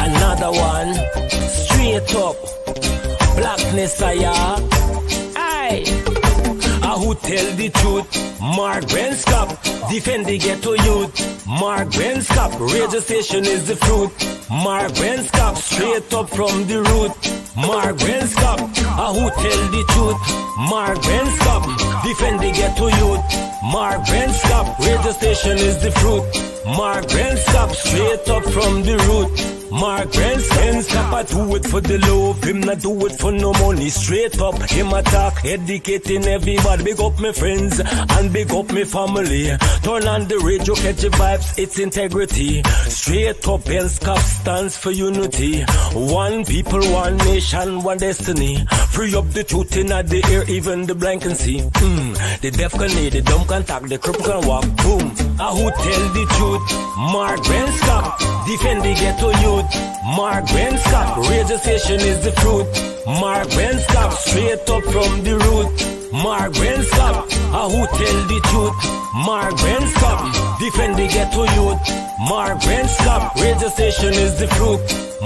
Another one, straight up, blackness aye. Who tell the truth? Mark Benskop, defend the ghetto youth. Mark Benskop, radio station is the fruit. Mark Benskop, straight up from the root. Mark Benskop, who tell the truth? Mark Benskop, defend the ghetto youth. Mark Benskop, radio station is the fruit. Mark Benskop, straight up from the root. Mark Benskop, I do it for the love, him not do it for no money. Straight up, him attack, educating everybody. Big up my friends and big up my family. Turn on the radio, catch the vibes, it's integrity. Straight up, Benskop stands for unity. One people, one nation, one destiny. Free up the truth in the air, even the blind can see. The deaf can hear, the dumb can talk, the cripple can walk. Boom. Who tell the truth? Mark Benskop, defend the ghetto youth. Mark Benskop, radio station is the fruit. Mark Benskop, straight up from the root. Mark Benskop, who tell the truth? Mark Benskop, defend the ghetto youth. Mark Benskop, radio station is the fruit.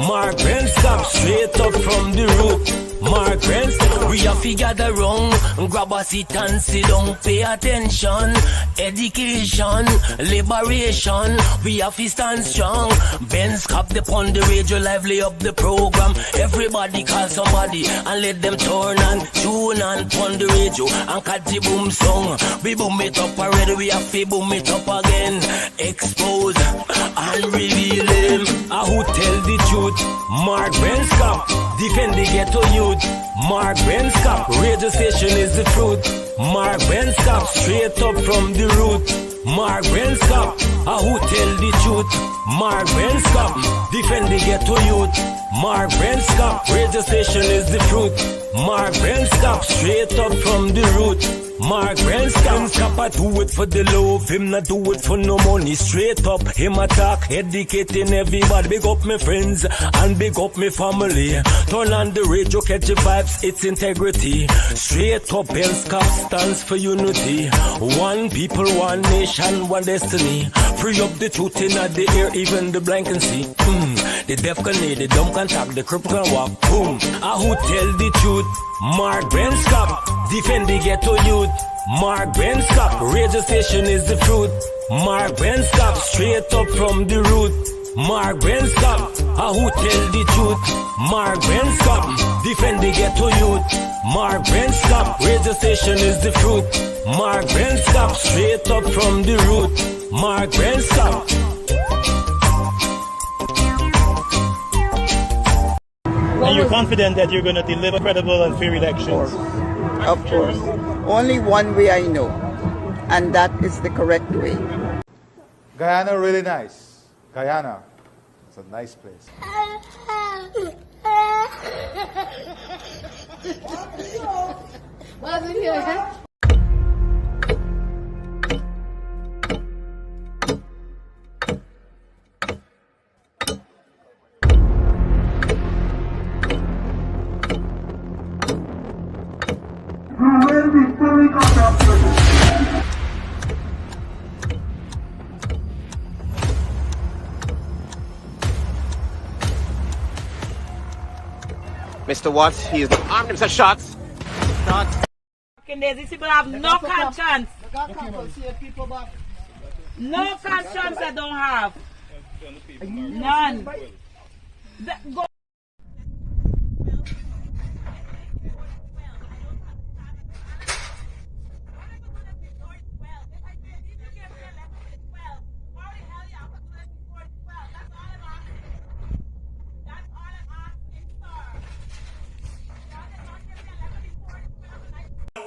Mark Benskop, straight up from the root. Mark Benskop, we have to gather wrong, grab a seat and sit down, pay attention. Education, liberation, we have to stand strong. Benskop upon the radio, lively up the program. Everybody call somebody and let them turn and tune and pon the radio and catch the boom song. We boom it up already, we have to boom it up again. Expose and reveal him. Who tell the truth? Mark Benskop, defend the ghetto youth. Mark Benskop, radio station is the truth. Mark Benskop, straight up from the root. Mark Benskop, who tell the truth? Mark Benskop, defend the ghetto youth. Mark Benskop, radio station is the truth. Mark Benskop, straight up from the root. Mark Benskop, I do it for the love, him not do it for no money. Straight up, him attack, educating everybody. Big up my friends and big up my family. Turn on the radio, catch the vibes, it's integrity. Straight up, Benskop stands for unity. One people, one nation, one destiny. Free up the truth in the air, even the blind can see. The deaf can hear, the dumb can talk, the cripple can walk. Boom. Who tell the truth? Mark Benskop, defend the ghetto youth. Mark Benskop, radio station is the fruit. Mark Benskop, straight up from the root. Mark Benskop, who tell the truth? Mark Benskop, defend the ghetto youth. Mark Benskop, radio station is the fruit. Mark Benskop, straight up from the root. Mark Benskop. And you're confident that you're going to deliver credible and fair elections? Of course. Only one way I know, and that is the correct way. Guyana, really nice. Guyana, it's a nice place. Mr. Watts, he is armed himself. Shots. These people have no conscience. No conscience they don't have. None.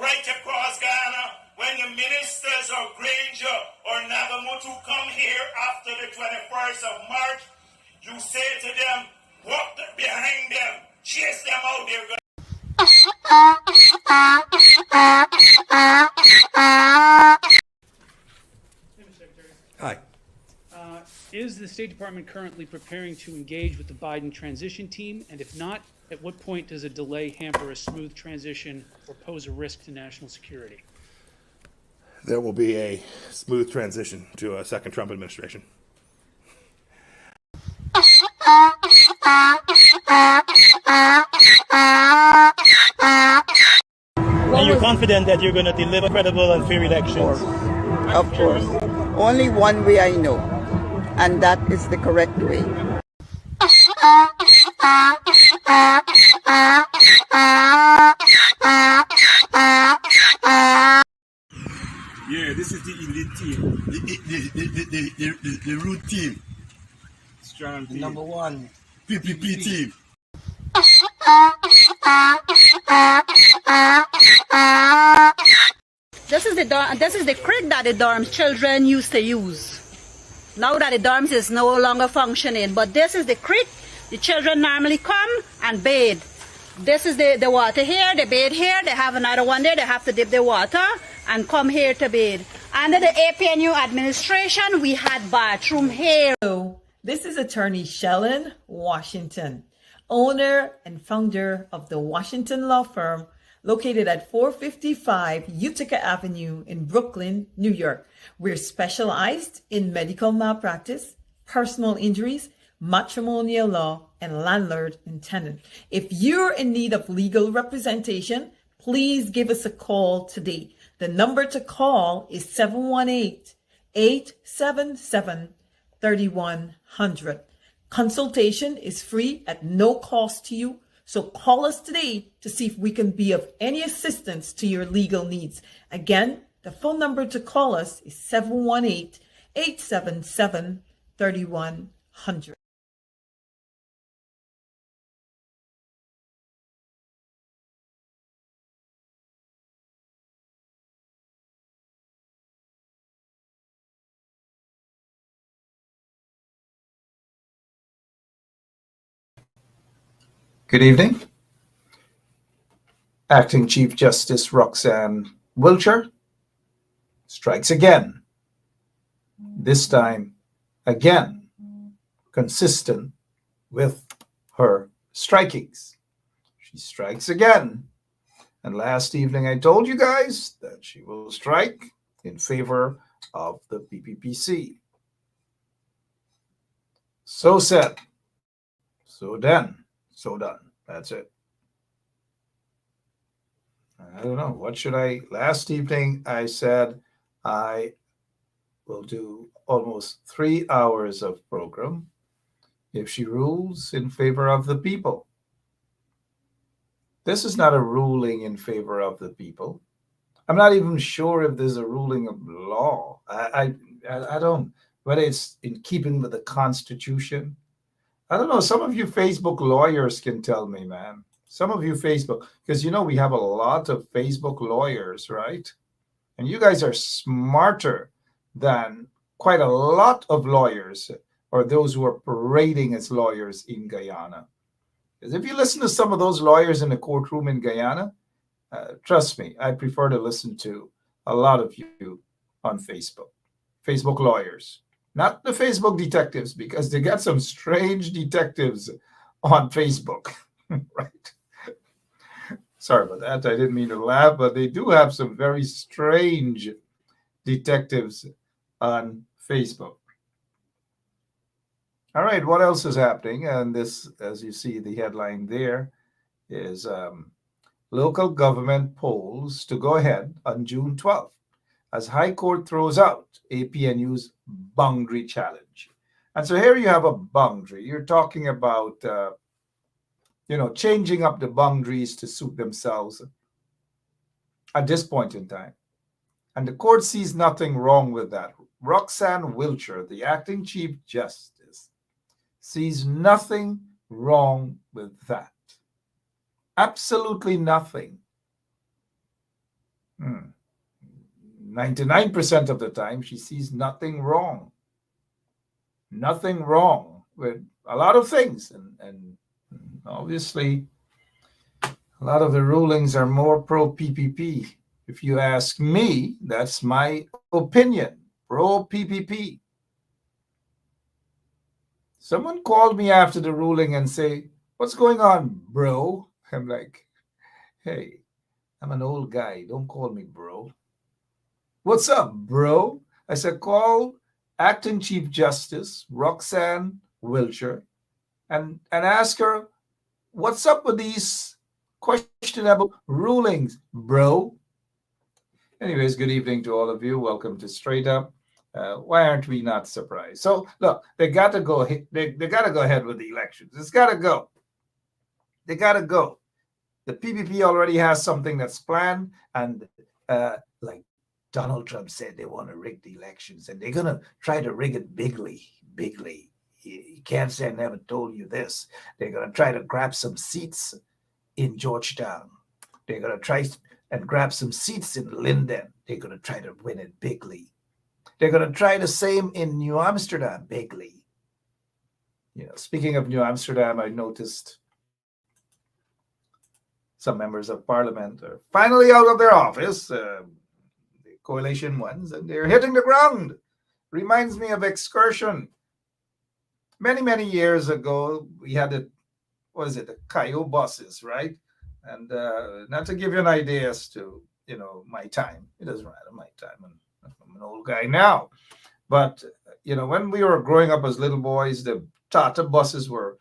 Right across Ghana, when the ministers or Granger or Nagamutu come here after the 21st of March, you say to them, walk behind them, chase them out there. Hi. Is the State Department currently preparing to engage with the Biden transition team? And if not, at what point does a delay hamper a smooth transition or pose a risk to national security? There will be a smooth transition to a second Trump administration. confident that you're going to deliver credible and fair elections? Of course. Only one way I know, and that is the correct way. Yeah, this is the elite team, the root team, strong team. Number one, PPP team. This is the creek that the dorms children used to use. Now that the dorms is no longer functioning, but this is the creek the children normally come and bathe. This is the water here, they bathe here, they have another one there, they have to dip the water and come here to bathe. Under the APNU administration, we had bathroom here. This is attorney Shellen Washington, owner and founder of the Washington Law Firm, located at 455 Utica Avenue in Brooklyn, New York. We're specialized in medical malpractice, personal injuries, matrimonial law, and landlord and tenant. If you're in need of legal representation, please give us a call today. The number to call is 718-877-3100. Consultation is free at no cost to you. So call us today to see if we can be of any assistance to your legal needs. Again, the phone number to call us is 718-877-3100. Good evening. Acting Chief Justice Roxanne Wiltshire strikes again. This time, again, consistent with her strikings. She strikes again. And last evening I told you guys that she will strike in favor of the PPPC. So said, so done. So done. That's it. I don't know. What should I? Last evening, I said I will do almost 3 hours of program if she rules in favor of the people. This is not a ruling in favor of the people. I'm not even sure if there's a ruling of law. I don't, whether it's in keeping with the Constitution. I don't know. Some of you Facebook lawyers can tell me, man. Some of you Facebook, because you know we have a lot of Facebook lawyers, right? And you guys are smarter than quite a lot of lawyers, or those who are parading as lawyers in Guyana. Because if you listen to some of those lawyers in the courtroom in Guyana, trust me, I prefer to listen to a lot of you on Facebook. Facebook lawyers. Not the Facebook detectives, because they got some strange detectives on Facebook, right? Sorry about that. I didn't mean to laugh, but they do have some very strange detectives on Facebook. All right, what else is happening? And this, as you see, the headline there is local government polls to go ahead on June 12th. As High Court throws out APNU's boundary challenge. And so here you have a boundary. You're talking about, changing up the boundaries to suit themselves at this point in time. And the court sees nothing wrong with that. Roxanne Wiltshire, the acting Chief Justice, sees nothing wrong with that. Absolutely nothing. 99% of the time, she sees nothing wrong. Nothing wrong with a lot of things. And obviously, a lot of the rulings are more pro-PPP. If you ask me, that's my opinion. Pro-PPP. Someone called me after the ruling and say, "What's going on, bro?" I'm like, hey, I'm an old guy. Don't call me bro. "What's up, bro?" I said, call Acting Chief Justice Roxanne Wiltshire and ask her, what's up with these questionable rulings, bro? Anyways, good evening to all of you. Welcome to Straight Up. Why aren't we not surprised? So look, they got to go. They got to go ahead with the elections. It's got to go. They got to go. The PPP already has something that's planned, and like Donald Trump said, they want to rig the elections, and they're gonna try to rig it bigly. You can't say I never told you this. They're gonna try to grab some seats in Georgetown. They're gonna try and grab some seats in Linden. They're gonna try to win it bigly. They're gonna try the same in New Amsterdam bigly. Speaking of New Amsterdam, I noticed some members of parliament are finally out of their office, the coalition ones, and they're hitting the ground. Reminds me of excursion. Many years ago, we had the Cayo buses, right? And not to give you an idea as to, my time. It doesn't matter my time. I'm an old guy now. But, when we were growing up as little boys, the Tata buses were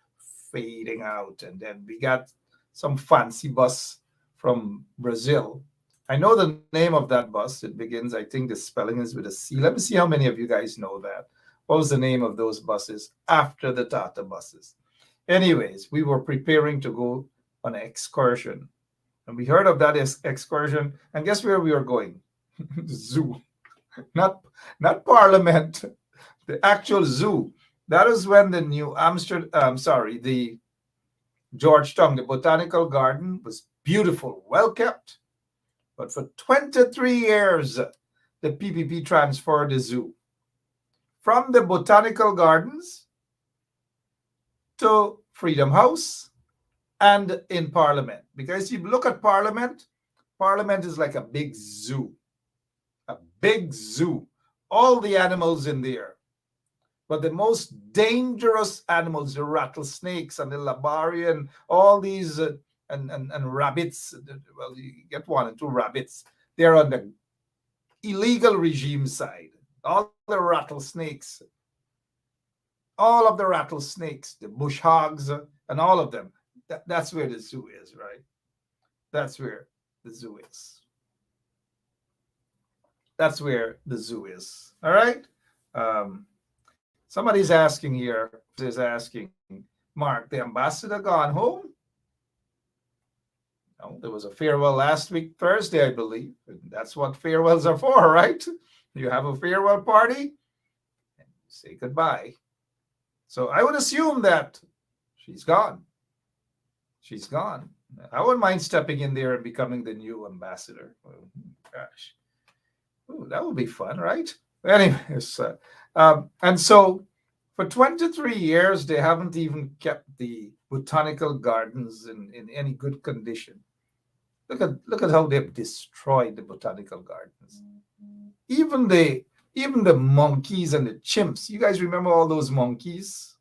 fading out. And then we got some fancy bus from Brazil. I know the name of that bus. It begins, I think the spelling is with a C. Let me see how many of you guys know that. What was the name of those buses after the Tata buses? Anyways, we were preparing to go on an excursion. And we heard of that excursion. And guess where we were going? The zoo. Not Parliament. The actual zoo. That is when the the Georgetown, the Botanical Garden, was beautiful, well kept. But for 23 years, the PPP transferred the zoo from the Botanical Gardens to Freedom House and in Parliament. Because if you look at Parliament is like a big zoo. A big zoo. All the animals in there. But the most dangerous animals, the rattlesnakes and the labarian, all these and rabbits, well, you get 1 and 2 rabbits. They're on the illegal regime side. All the rattlesnakes, all of the rattlesnakes, the bush hogs, and all of them. That's where the zoo is, right? That's where the zoo is. That's where the zoo is. All right? Somebody's asking here, Mark, the ambassador gone home? No, there was a farewell last week, Thursday, I believe. And that's what farewells are for, right? You have a farewell party and say goodbye. So I would assume that she's gone. She's gone. I wouldn't mind stepping in there and becoming the new ambassador. Oh, gosh. Ooh, that would be fun, right? Anyways, and so for 23 years, they haven't even kept the botanical gardens in any good condition. Look at how they've destroyed the botanical gardens. Even the monkeys and the chimps. You guys remember all those monkeys?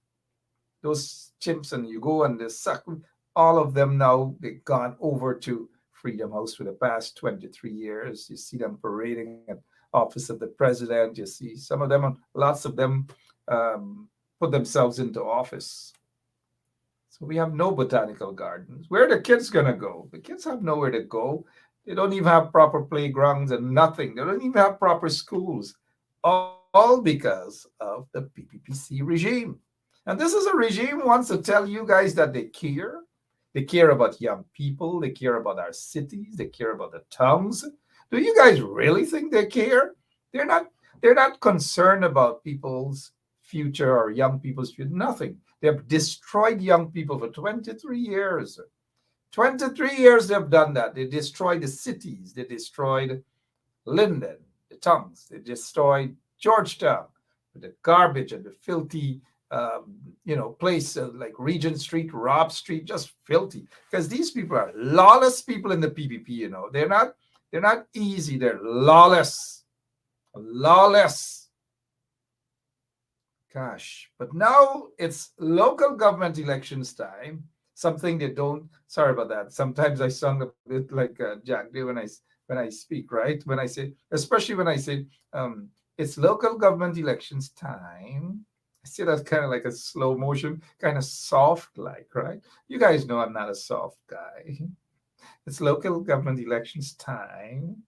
Those chimps, and you go and they suck. All of them now, they've gone over to Freedom House for the past 23 years. You see them parading at office of the president. You see some of them, lots of them put themselves into office. So we have no botanical gardens. Where are the kids going to go? The kids have nowhere to go. They don't even have proper playgrounds and nothing. They don't even have proper schools. All because of the PPPC regime. And this is a regime who wants to tell you guys that they care. They care about young people. They care about our cities. They care about the towns. Do you guys really think they care? They're not concerned about people's future or young people's future. Nothing. They've destroyed young people for 23 years. 23 years they've done that. They destroyed the cities. They destroyed Linden, the towns. They destroyed Georgetown with the garbage and the filthy place like Regent Street, Robb Street, just filthy. Because these people are lawless people in the PPP. They're not easy. They're lawless. Gosh, but now it's local government elections time. Something they don't. Sorry about that. Sometimes I sound a bit like Jack Day when I speak, right? Especially when I say it's local government elections time. I see that kind of like a slow motion, kind of soft, like, right? You guys know I'm not a soft guy. It's local government elections time.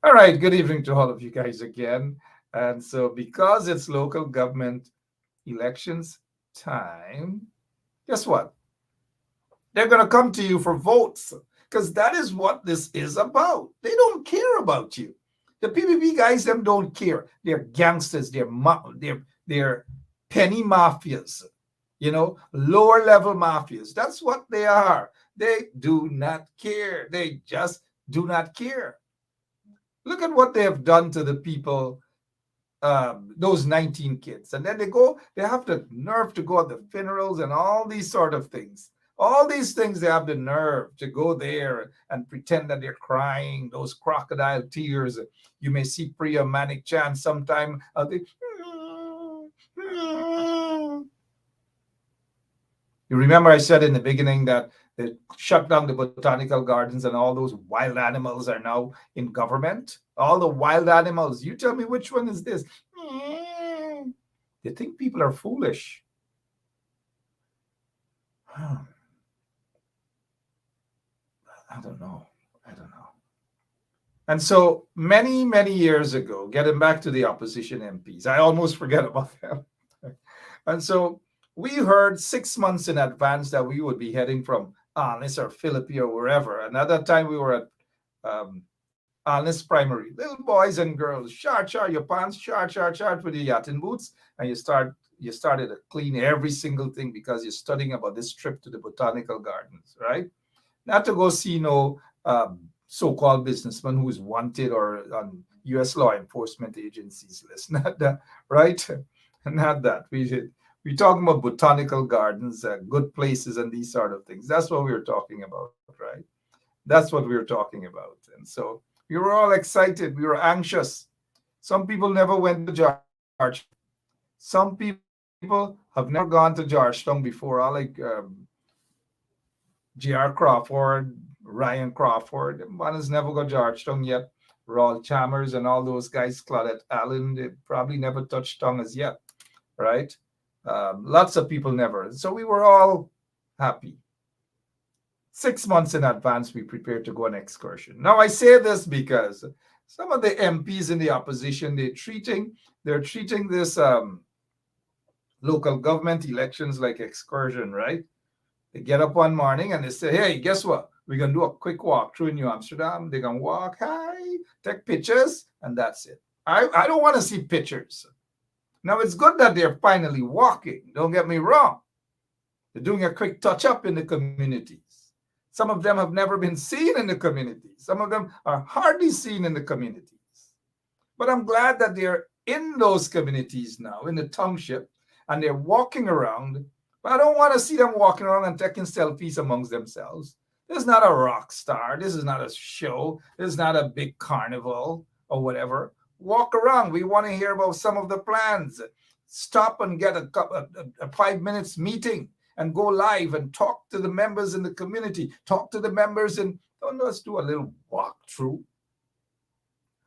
All right, good evening to all of you guys again. And so, because it's local government elections time, guess what? They're going to come to you for votes because that is what this is about. They don't care about you. The PPP guys, them don't care. They're gangsters. They're penny mafias, lower level mafias. That's what they are. They do not care. They just do not care. Look at what they have done to the people, those 19 kids. And then they have the nerve to go at the funerals and all these sort of things. All these things, they have the nerve to go there and pretend that they're crying, those crocodile tears. You may see Priya Manik chant sometime. You remember I said in the beginning that they shut down the botanical gardens and all those wild animals are now in government? All the wild animals. You tell me which one is this? They think people are foolish. I don't know. And so many, many years ago, getting back to the opposition MPs, I almost forget about them. And so we heard 6 months in advance that we would be heading from Alnis or Philippi or wherever. And at that time, we were at Alnis Primary. Little boys and girls, short your pants, short with your yachting boots. And you started to clean every single thing because you're studying about this trip to the botanical gardens, right? Not to go see no so-called businessman who's wanted or on U.S. law enforcement agencies list. Not that, right? Not that. We're talking about botanical gardens, good places, and these sort of things. That's what we were talking about, right? That's what we were talking about. And so we were all excited. We were anxious. Some people never went to Georgetown. Some people have never gone to Georgetown before. I like J.R. Crawford, Ryan Crawford. One has never got Georgetown yet. Raul Chalmers and all those guys, Claudette Allen, they probably never touched tongue as yet, right? Lots of people never. So we were all happy. 6 months in advance, we prepared to go on excursion. Now, I say this because some of the MPs in the opposition, they're treating this local government elections like excursion, right? They get up one morning and they say, hey, guess what? We're going to do a quick walk through New Amsterdam. They're going to walk, hi, take pictures, and that's it. I don't want to see pictures. Now, it's good that they're finally walking. Don't get me wrong. They're doing a quick touch-up in the communities. Some of them have never been seen in the communities. Some of them are hardly seen in the communities. But I'm glad that they're in those communities now, in the township, and they're walking around. But I don't want to see them walking around and taking selfies amongst themselves. This is not a rock star. This is not a show. This is not a big carnival or whatever. Walk around. We want to hear about some of the plans. Stop and get a 5 minutes meeting and go live and talk to the members in the community. Talk to the members and let's do a little walkthrough.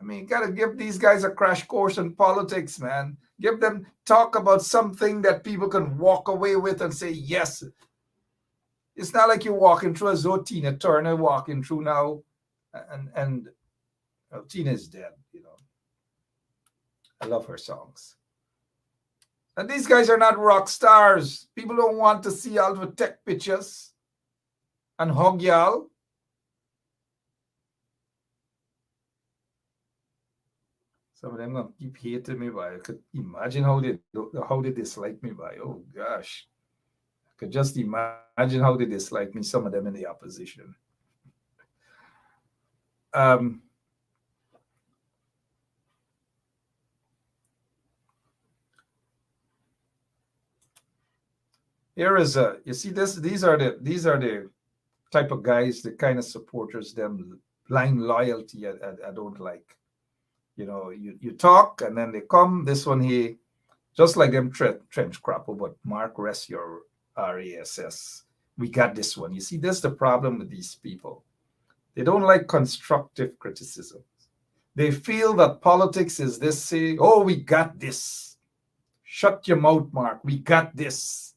I mean, you got to give these guys a crash course in politics, man. Give them, talk about something that people can walk away with and say, yes. It's not like you're walking through as though Tina Turner walking through now. And Tina is dead, I love her songs. And these guys are not rock stars. People don't want to see y'all with tech pictures and hug y'all. Some of them gonna keep hating me by. I could imagine how they dislike me by. Oh gosh. I could just imagine how they dislike me, some of them in the opposition. Here is you see this, these are the type of guys, the kind of supporters, them blind loyalty I don't like. You talk and then they come, this one here, just like them trench crapper, but Mark, rest your RASS. We got this one. You see, that's the problem with these people. They don't like constructive criticism. They feel that politics is this, say, oh, we got this. Shut your mouth, Mark. We got this.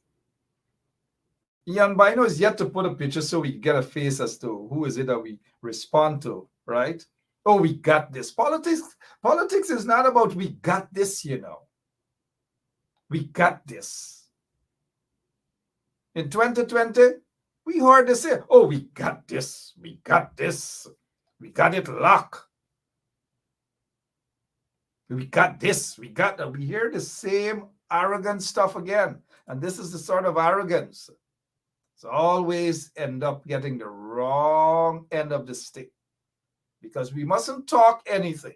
Ian Bino is yet to put a picture so we get a face as to who is it that we respond to, right? Oh, we got this. Politics is not about we got this, you know. We got this. In 2020, we heard they say, oh, we got this. We got this. We got it locked. We got this. We got that. We hear the same arrogant stuff again. And this is the sort of arrogance. It's always end up getting the wrong end of the stick. Because we mustn't talk anything.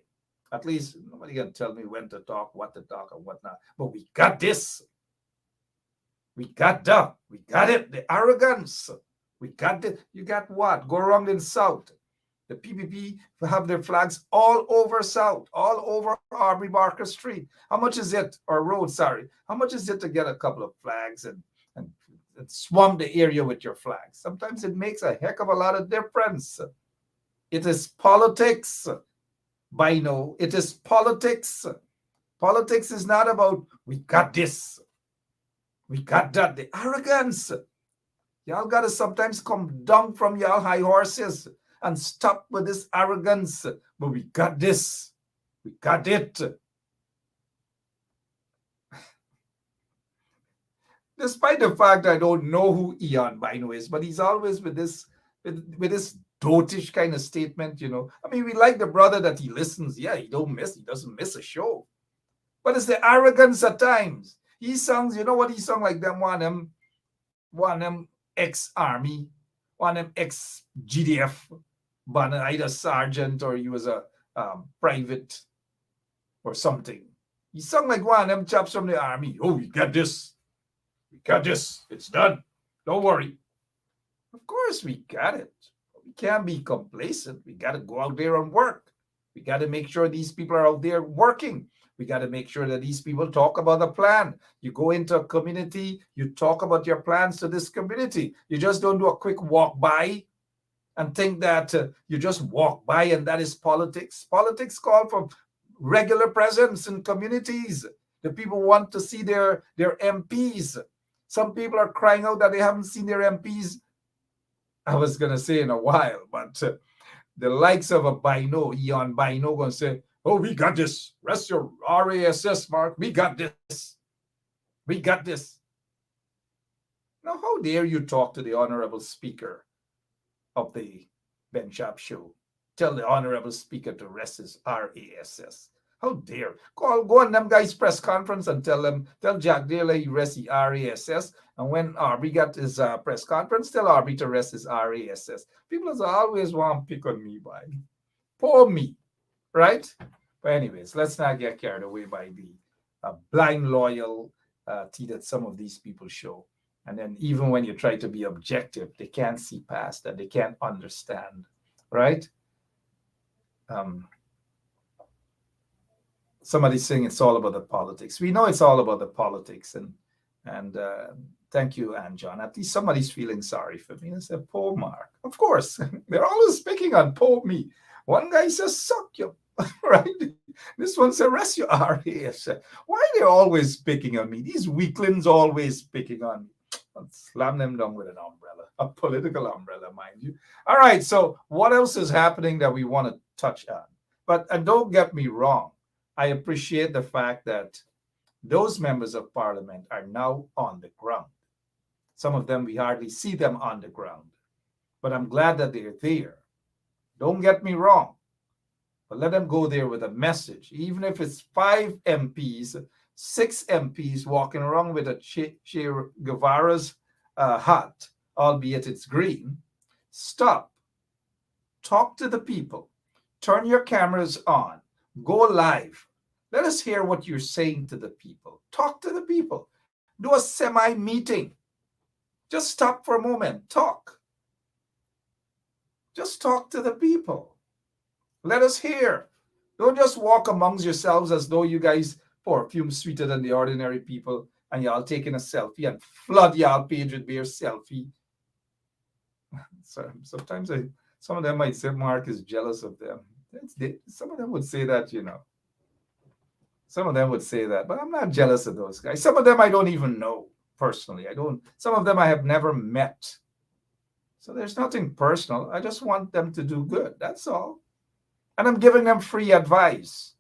At least nobody can tell me when to talk, what to talk, and what not. But we got this. We got that. We got it. The arrogance. We got it. You got what? Go around in South. The PPP have their flags all over South, all over Aubrey Barker Street. How much is it, or road, sorry. How much is it to get a couple of flags and swamp the area with your flags? Sometimes it makes a heck of a lot of difference. It is politics. Bino, it is politics. Politics is not about, we got this. We got that. The arrogance. Y'all got to sometimes come down from y'all high horses and stop with this arrogance. But we got this. We got it. Despite the fact I don't know who Ian Bino is, but he's always with this dotish kind of statement, you know. I mean, we like the brother that he listens. Yeah, he doesn't miss a show. But it's the arrogance at times. He sounds, you know what he sounds like them, one of them ex-army, one of them ex-GDF, but either sergeant or he was a private or something. He sounds like one of them chaps from the army. Oh, we got this. We got this. It's done. Don't worry. Of course we got it. We can't be complacent. We got to go out there and work. We got to make sure these people are out there working. We got to make sure that these people talk about a plan. You go into a community, you talk about your plans to this community. You just don't do a quick walk by and think that you just walk by and that is politics. Politics call for regular presence in communities. The people want to see their MPs. Some people are crying out that they haven't seen their MPs, I was going to say in a while, but the likes of a Bino, Ian Bino, going to say, oh, we got this. Rest your RASS, Mark. We got this. We got this. Now, how dare you talk to the Honorable Speaker of the Ben Shap Show? Tell the Honorable Speaker to rest his RASS. How dare? Go on them guys' press conference and tell Jack Daly he rest his RASS. And when Aubrey got his press conference, tell Aubrey to rest his RASS. People always want to pick on me by. Poor me. Right? But anyways, let's not get carried away by the blind loyalty that some of these people show. And then even when you try to be objective, they can't see past that. They can't understand. Right? Somebody's saying it's all about the politics. We know it's all about the politics. And thank you, Ann John. At least somebody's feeling sorry for me. I said, poor Mark. Of course, they're always picking on poor me. One guy says, suck you. Right? This one says, rest your RAS. Why are they always picking on me? These weaklings always picking on me. I'll slam them down with an umbrella, a political umbrella, mind you. All right, so what else is happening that we want to touch on? But don't get me wrong. I appreciate the fact that those members of parliament are now on the ground. Some of them, we hardly see them on the ground. But I'm glad that they're there. Don't get me wrong. But let them go there with a message. Even if it's 5 MPs, 6 MPs walking around with a Che Guevara's hat, albeit it's green. Stop. Talk to the people. Turn your cameras on. Go live. Let us hear what you're saying to the people. Talk to the people. Do a semi-meeting. Just stop for a moment. Talk. Just talk to the people. Let us hear. Don't just walk amongst yourselves as though you guys perfume sweeter than the ordinary people and y'all taking a selfie and flood y'all page with their selfie. So sometimes some of them might say Mark is jealous of them. Some of them would say that, you know. Some of them would say that, but I'm not jealous of those guys. Some of them I don't even know personally. Some of them I have never met. So there's nothing personal. I just want them to do good. That's all. And I'm giving them free advice.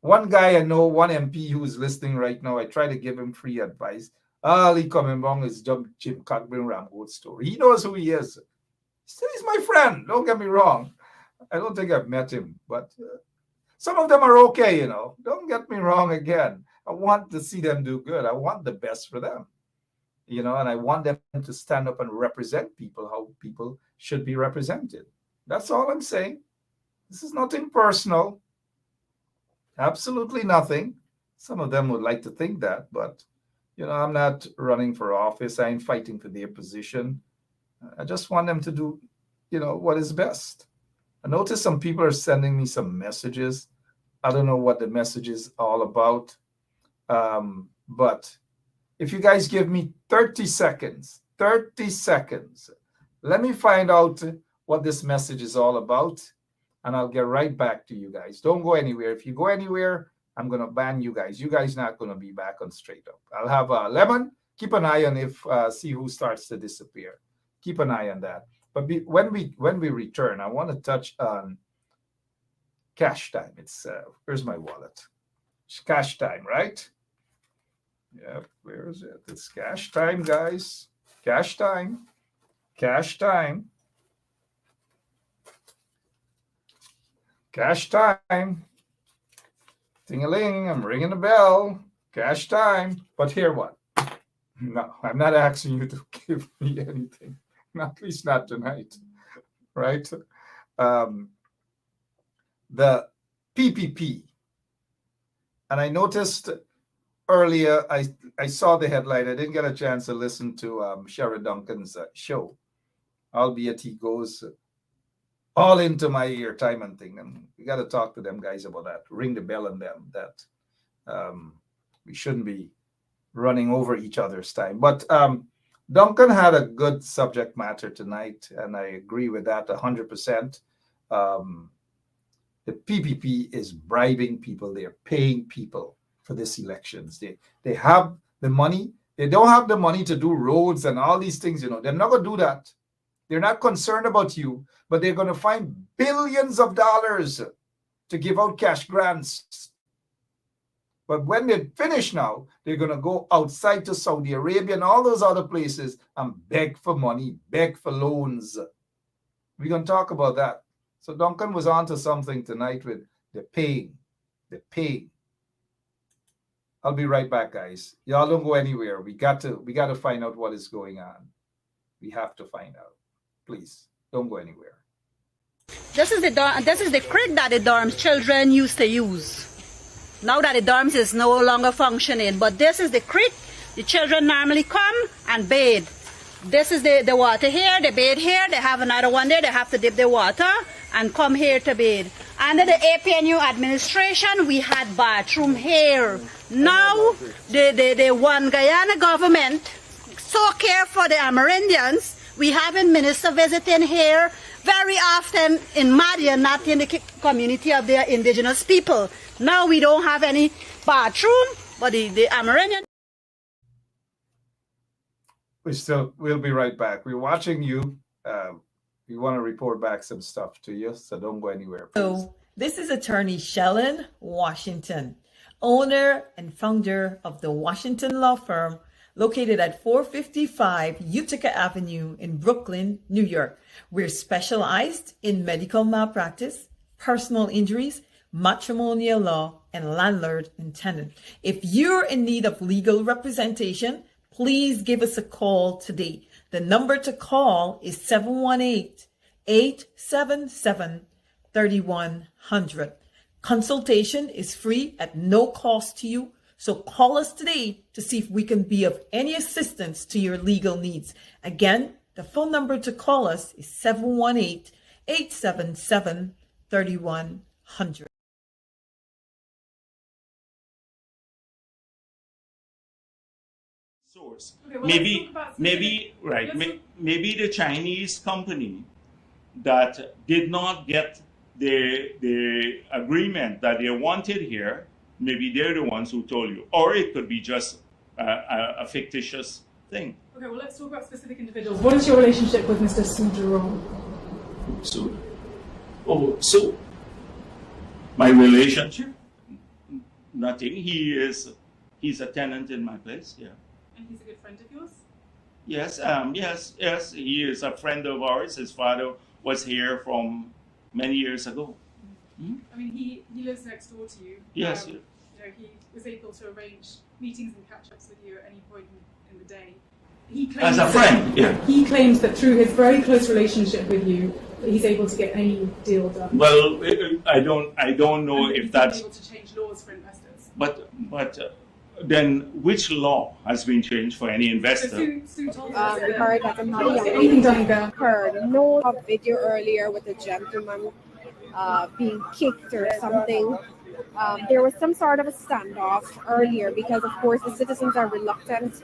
One guy I know, one MP who is listening right now, I try to give him free advice. All he coming along is Jim Cockburn Ramgo's story. He knows who he is. He's my friend. Don't get me wrong. I don't think I've met him, but some of them are okay, you know. Don't get me wrong again. I want to see them do good. I want the best for them, you know, and I want them to stand up and represent people how people should be represented. That's all I'm saying. This is nothing personal. Absolutely nothing. Some of them would like to think that, but, you know, I'm not running for office. I ain't fighting for their position. I just want them to do, you know, what is best. I notice some people are sending me some messages. I don't know what the message is all about. But if you guys give me 30 seconds, let me find out what this message is all about, and I'll get right back to you guys. Don't go anywhere. If you go anywhere, I'm going to ban you guys. You guys not going to be back on Straight Up. I'll have Lemon. Keep an eye on see who starts to disappear. Keep an eye on that. But when we return, I want to touch on cash time. It's where's my wallet? It's cash time, right? Yep, where is it? It's cash time, guys. Cash time. Cash time. Cash time. Ting-a-ling, I'm ringing the bell. Cash time. But here what? No, I'm not asking you to give me anything. At least not tonight, right? The PPP. And I noticed earlier, I saw the headline. I didn't get a chance to listen to Sherrod Duncan's show, albeit he goes all into my ear time and thing. And we got to talk to them guys about that. Ring the bell on them that we shouldn't be running over each other's time. But Duncan had a good subject matter tonight, and I agree with that 100%. The PPP is bribing people. They're paying people for these elections. They have the money. They don't have the money to do roads and all these things, you know. They're not going to do that. They're not concerned about you, but they're going to find billions of dollars to give out cash grants. But when they finish now, they're going to go outside to Saudi Arabia and all those other places and beg for money, beg for loans. We're going to talk about that. So Duncan was onto something tonight with the paying. I'll be right back, guys. Y'all don't go anywhere. We got to find out what is going on. We have to find out. Please don't go anywhere. This is the creek that the dorms children used to use. Now that the dorms is no longer functioning, but this is the creek. The children normally come and bathe. This is the water here. They bathe here. They have another one there. They have to dip the water and come here to bathe. Under the APNU administration, we had bathroom here. Now, the one Guyana government so care for the Amerindians. We have a minister visiting here very often in Madian, not in the community of the indigenous people. Now we don't have any bathroom, but the Amerindian. We'll be right back. We're watching you. We want to report back some stuff to you, so don't go anywhere, please. So, this is attorney Shellen Washington, owner and founder of the Washington law firm located at 455 Utica Avenue in Brooklyn, New York. We're specialized in medical malpractice, personal injuries, matrimonial law, and landlord and tenant. If you're in need of legal representation, please give us a call today. The number to call is 718-877-3100. Consultation is free at no cost to you. So call us today to see if we can be of any assistance to your legal needs. Again, the phone number to call us is 718-877-3100. Source. Maybe the Chinese company that did not get the agreement that they wanted here, maybe they're the ones who told you. Or it could be just a fictitious thing. Okay, well, let's talk about specific individuals. What is your relationship with Mr. Su Jerome? Su? Oh, Su. My relationship? Nothing. He's a tenant in my place. Yeah. And he's a good friend of yours? Yes. Yes. He is a friend of ours. His father was here from many years ago. I mean, he lives next door to you. Yes. You know, he was able to arrange meetings and catch-ups with you at any point in the day. He claims As a friend, yeah. He claims that through his very close relationship with you, that he's able to get any deal done. Well, I don't know and if that's. Able to change laws for investors. But then which law has been changed for any investor? Sue told us We heard that anything done there. heard no video earlier with a gentleman being kicked or something. There was some sort of a standoff earlier because, of course, the citizens are reluctant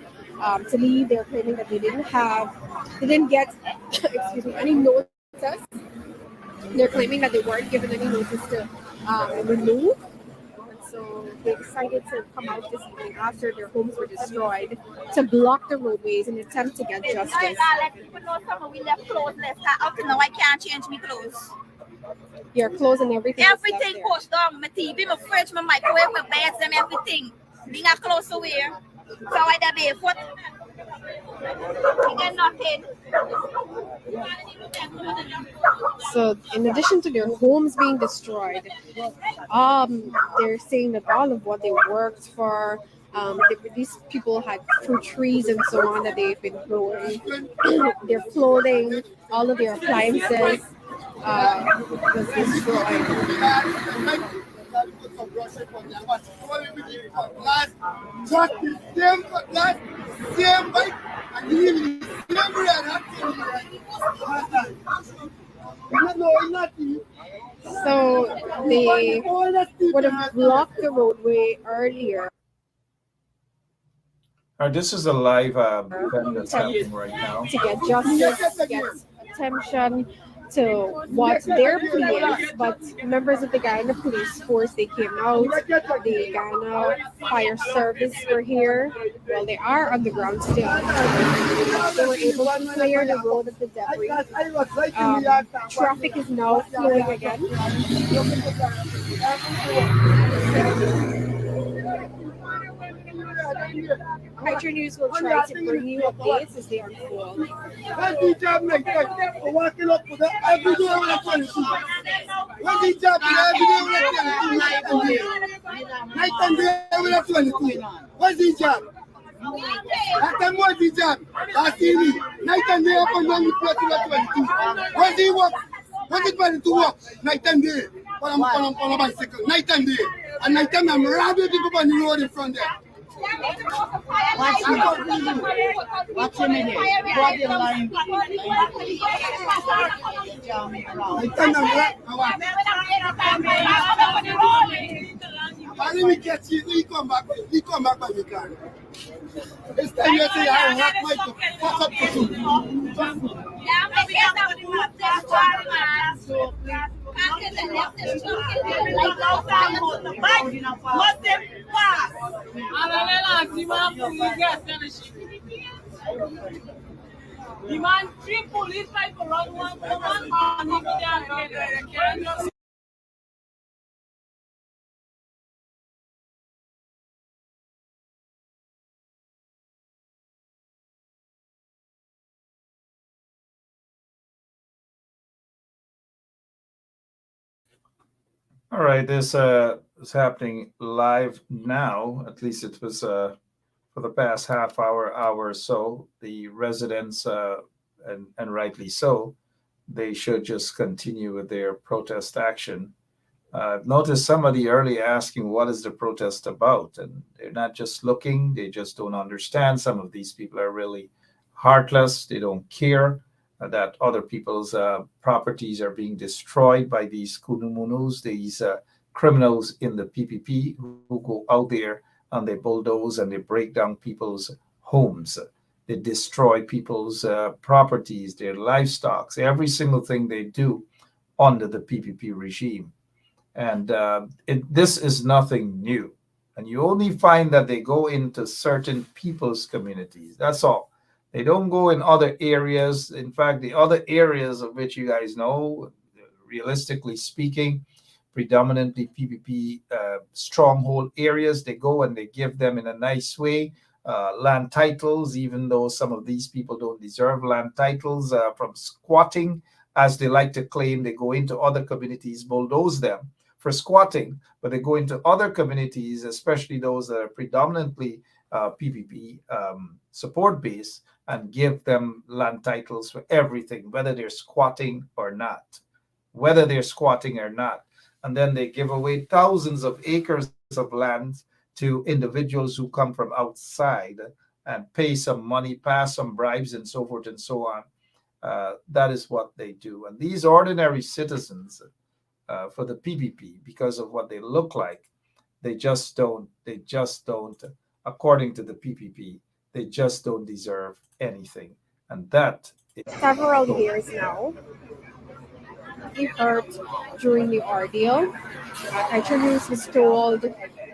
to leave. They're claiming that they didn't get, excuse me, any notice. They're claiming that they weren't given any notice to remove. And so they decided to come out this evening after their homes were destroyed to block the roadways in an attempt to get justice. We left clothes left. Up to now, I can't change my clothes. Your clothes and everything. Everything pushed down. My TV, my fridge, my microwave, my beds, and everything. Being a clothes to wear. So I did barefoot. You get nothing. So, in addition to their homes being destroyed, they're saying that all of what they worked for, these people had fruit trees and so on that they've been growing. Their clothing, all of their appliances was destroyed. So they would have blocked the roadway earlier. This is a live event that's happening right now. To get justice, get attention to what their plea is, but members of the Guyana police force, they came out, the Guyana fire service were here. Well, they are on the ground still. They were able to clear the road of the debris. Traffic is now flowing again. Hydro News will try to bring you updates as they unfold. What's the job? That time was the job. Last evening, night and day up and down the plot to 22. What's the work? What's it planning to work? Night and day. On a bicycle. Night and day. And night time I'm robbing people on the road in front there. Watch him in here. Body line. Let me get you. He come back by the car. It's time you say I have my fuck up to you. The man, 3 police fight for one woman, All right, this is happening live now. At least it was for the past half hour or so. The residents, and rightly so, they should just continue with their protest action. Notice somebody early asking, what is the protest about? And they're not just looking, they just don't understand. Some of these people are really heartless. They don't care that other people's properties are being destroyed by these kunumunus, these criminals in the PPP who go out there and they bulldoze and they break down people's homes. They destroy people's properties, their livestock, every single thing they do under the PPP regime. And this is nothing new. And you only find that they go into certain people's communities. That's all. They don't go in other areas. In fact, the other areas of which you guys know, realistically speaking, predominantly PPP stronghold areas. They go and they give them in a nice way land titles, even though some of these people don't deserve land titles from squatting, as they like to claim. They go into other communities, bulldoze them for squatting, but they go into other communities, especially those that are predominantly PPP support base, and give them land titles for everything, whether they're squatting or not. And then they give away thousands of acres of land to individuals who come from outside and pay some money, pass some bribes, and so forth and so on. That is what they do. And these ordinary citizens, for the PPP, because of what they look like, they just don't, according to the PPP, they just don't deserve anything. And that is several years now. We heard during the ordeal, Kaiser News was told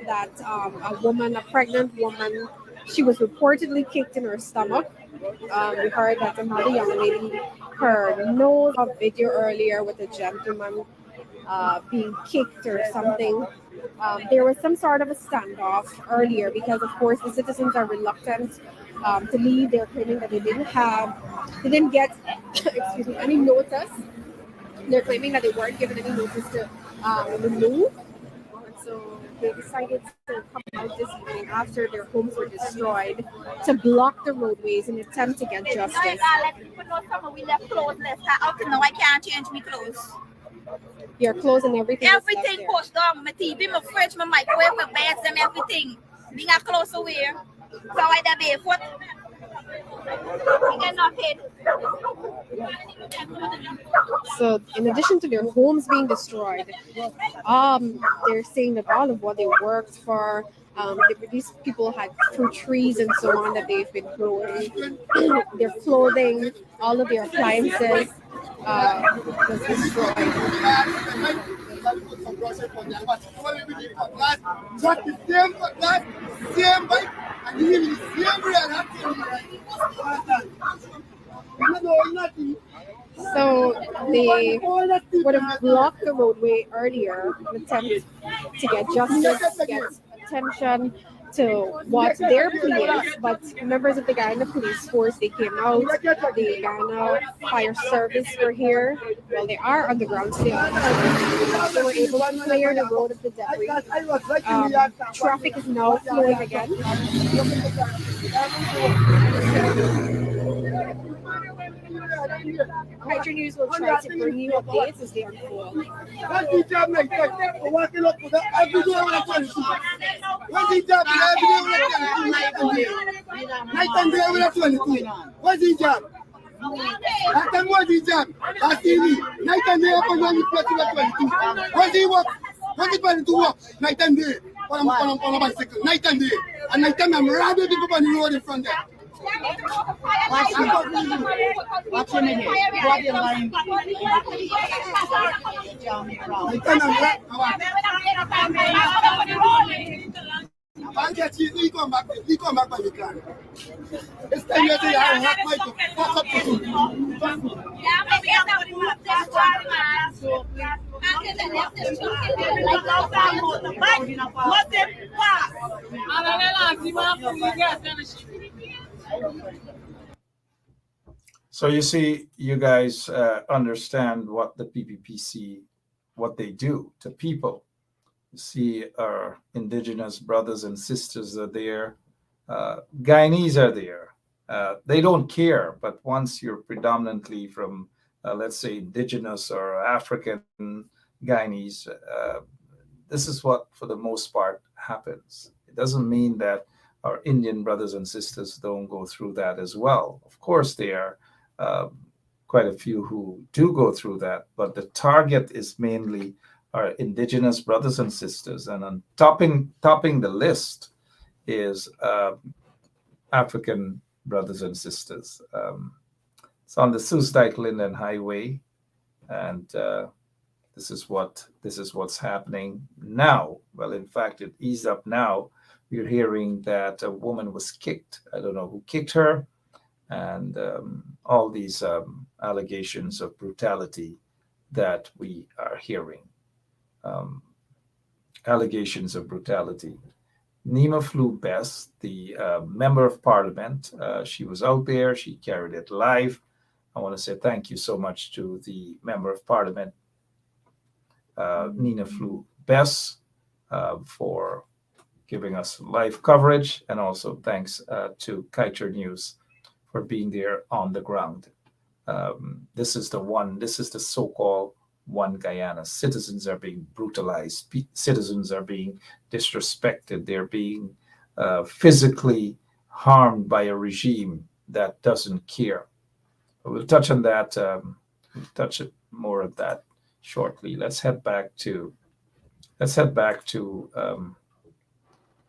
that a pregnant woman, she was reportedly kicked in her stomach. We heard that another young lady, her nose, a video earlier with a gentleman being kicked or something. There was some sort of a standoff earlier because, of course, the citizens are reluctant to leave. They're claiming that they didn't get excuse me, any notice. They're claiming that they weren't given any notice to remove. And so they decided to come out this evening after their homes were destroyed to block the roadways in an attempt to get justice. I can't change my clothes. Your clothes and everything. Everything pushed down. My TV, my fridge, my microwave, my bags, and everything. Being a clothes away. So I did barefoot. So, in addition to their homes being destroyed, they're saying that all of what they worked for, these people had fruit trees and so on that they've been growing, their clothing, all of their appliances was destroyed. So they would have blocked the roadway earlier in an attempt to get justice, to get attention to what their plea is. But members of the Guyana police force, they came out, the Guyana fire service were here. Well, they are on the ground still. They were able to clear the road of the debris. Traffic is now flowing again. Kaiser News will try to bring you updates as they unfold. What's the job? That time was the job. Last TV. Night and day up on the 22. What's the work? What's the to work? Night and day. On a bicycle. Night and day. And night time I'm robbing people on the road in front there. Watch him in here. What the line? I'll get you. You come back by the car. This time you say I have my to fuck up to you. So you see, you guys understand what the PPPC, what they do to people. You see, our indigenous brothers and sisters are there. Guyanese are there. They don't care, but once you're predominantly from, let's say, indigenous or African Guyanese, this is what, for the most part, happens. It doesn't mean that our Indian brothers and sisters don't go through that as well. Of course, there are quite a few who do go through that, but the target is mainly our indigenous brothers and sisters. And on topping the list is African brothers and sisters. It's on the Soos-Dike-Linden Highway, and this is what's happening now. Well, in fact, it eased up now. We're hearing that a woman was kicked. I don't know who kicked her, and all these allegations of brutality that we are hearing. allegations of brutality. Nima flew best, the member of parliament. She was out there. She carried it live. I want to say thank you so much to the member of parliament, Nina flew best, for giving us live coverage. And also thanks to Kaiser News for being there on the ground. This is the so-called one Guyana. Citizens are being brutalized. Citizens are being disrespected. They're being physically harmed by a regime that doesn't care. We'll touch on that. We'll touch more of that shortly. Let's head back to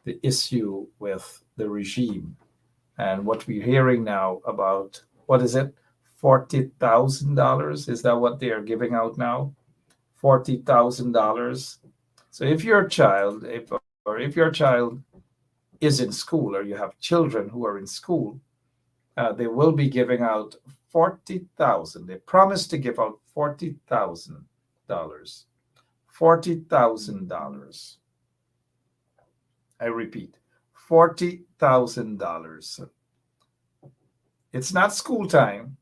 the issue with the regime and what we're hearing now about. What is it? $40,000? Is that what they are giving out now? $40,000. So if your child, if your child is in school, or you have children who are in school, they will be giving out $40,000. They promised to give out $40,000. $40,000. I repeat, $40,000. It's not school time.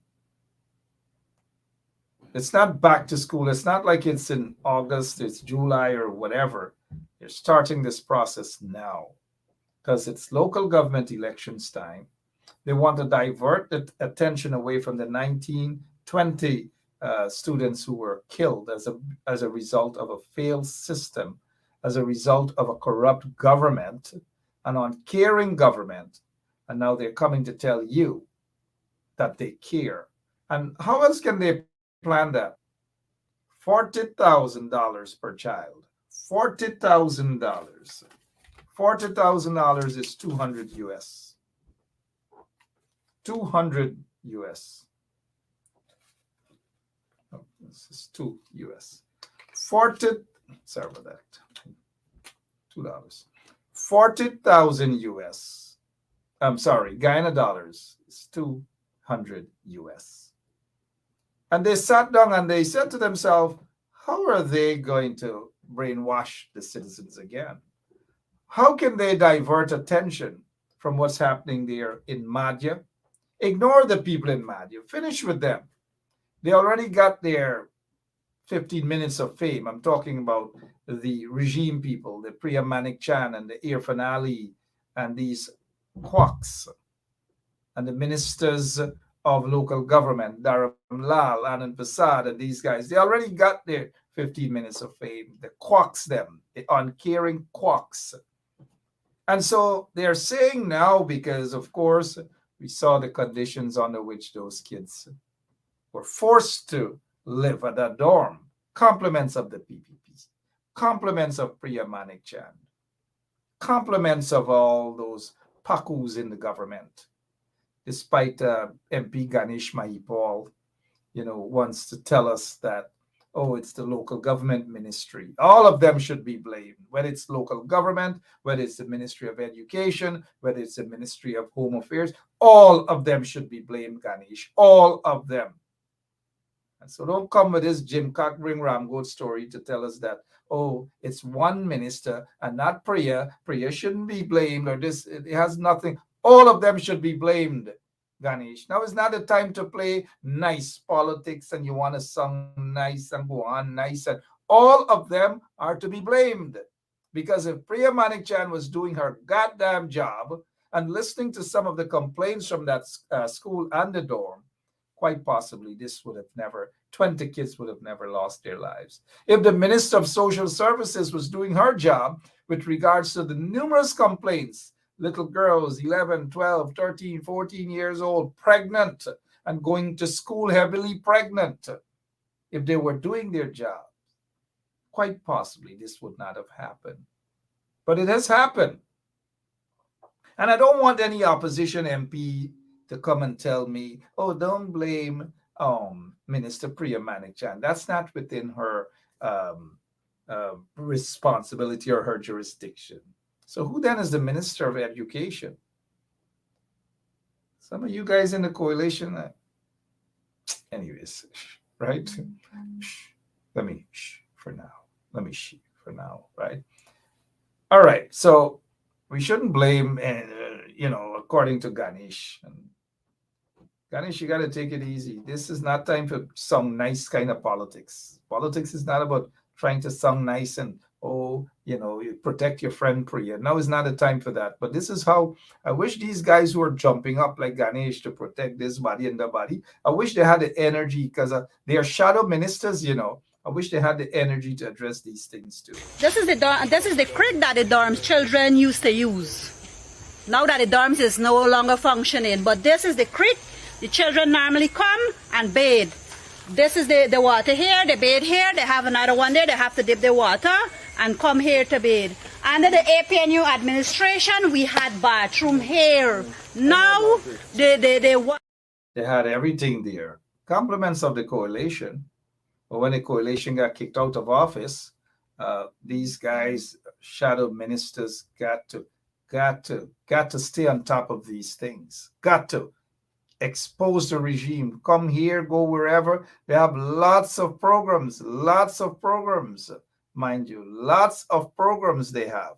It's not back to school. It's not like it's in August, it's July or whatever. You're starting this process now because it's local government elections time. They want to divert the attention away from the 1920 students who were killed as a result of a failed system, as a result of a corrupt government, an uncaring government. And now they're coming to tell you that they care. And how else can they plan that? $40,000 per child. $40,000. $40,000 is 200 US. 200 US. Oh, this is 2 US. 40, sorry about that. $2. 40,000 US. I'm sorry, Guyana dollars is 200 US. And they sat down and they said to themselves, how are they going to brainwash the citizens again? How can they divert attention from what's happening there in Madhya? Ignore the people in Madhya. Finish with them. They already got their 15 minutes of fame. I'm talking about the regime people, the Priya Manik Chan and the Irfan Ali and these quacks and the ministers of local government, Dharam Lal, Anand Prasad, and these guys. They already got their 15 minutes of fame. The quacks them, the uncaring quacks. And so they're saying now, because of course we saw the conditions under which those kids were forced to live at that dorm. Compliments of the PPP, compliments of Priya Manik Chan, compliments of all those pakus in the government. Despite MP Ganesh Mahipal, wants to tell us that, oh, it's the local government ministry. All of them should be blamed, whether it's local government, whether it's the Ministry of Education, whether it's the Ministry of Home Affairs. All of them should be blamed, Ganesh. All of them. And so don't come with this Jim Cockring Ramgoat story to tell us that, oh, it's one minister and not Priya. Priya shouldn't be blamed, or this, it has nothing. All of them should be blamed, Ganesh. Now is not the time to play nice politics and you want to sound nice and go on nice. And all of them are to be blamed. Because if Priya Manik Chan was doing her goddamn job and listening to some of the complaints from that school and the dorm, quite possibly this would have never, 20 kids would have never lost their lives. If the Minister of Social Services was doing her job with regards to the numerous complaints, little girls, 11, 12, 13, 14 years old, pregnant and going to school heavily pregnant. If they were doing their job, quite possibly this would not have happened. But it has happened. And I don't want any opposition MP to come and tell me, oh, don't blame Minister Priya Manik Chan. That's not within her responsibility or her jurisdiction. So who then is the Minister of Education? Some of you guys in the coalition, anyways, right? Let me for now. let me see for now, right? All right, so we shouldn't blame, according to Ganesh. And Ganesh, you got to take it easy. This is not time for some nice kind of politics. Politics is not about trying to sound nice and, you protect your friend Priya. Now is not a time for that. But this is how I wish these guys who are jumping up like Ganesh to protect this body and the body, I wish they had the energy, because they are shadow ministers, I wish they had the energy to address these things too. This is the creek that the dorms children used to use. Now that the dorms is no longer functioning, but this is the creek the children normally come and bathe. This is the water here, they bathe here, they have another one there, they have to dip the water and come here to bathe. Under the APNU administration, we had bathroom here. Now, they had everything there. Compliments of the coalition. But when the coalition got kicked out of office, these guys, shadow ministers, got to stay on top of these things. Got to expose the regime. Come here, go wherever. They have lots of programs, mind you, lots of programs they have.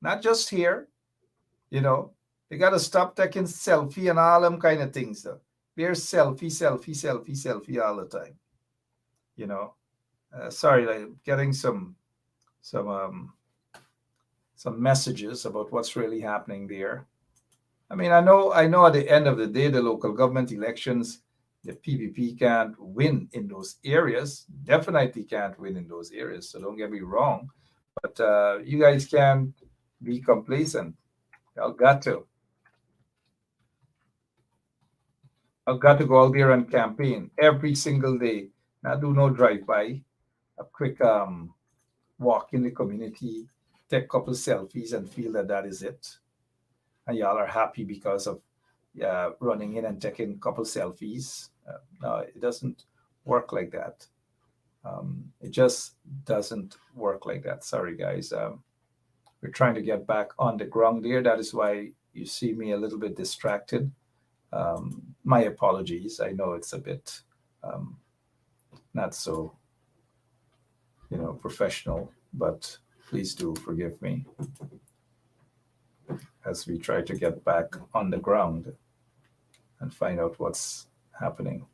Not just here, they got to stop taking selfie and all them kind of things. Though. They're selfie all the time. Sorry, like getting some messages about what's really happening there. I mean, I know at the end of the day, the local government elections, the PPP can't win in those areas, definitely can't win in those areas. So don't get me wrong, but you guys can't be complacent. I've got to go out there and campaign every single day. Not do no drive-by, a quick walk in the community, take a couple selfies and feel that is it. And y'all are happy because of running in and taking a couple selfies. No, it doesn't work like that. It just doesn't work like that. Sorry, guys. We're trying to get back on the ground there. That is why you see me a little bit distracted. My apologies. I know it's a bit not so, professional, but please do forgive me as we try to get back on the ground and find out what's happening.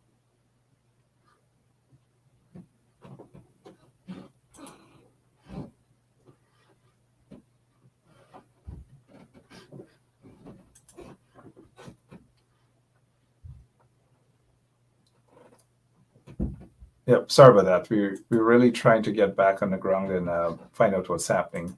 Yep, sorry about that. We're really trying to get back on the ground and find out what's happening.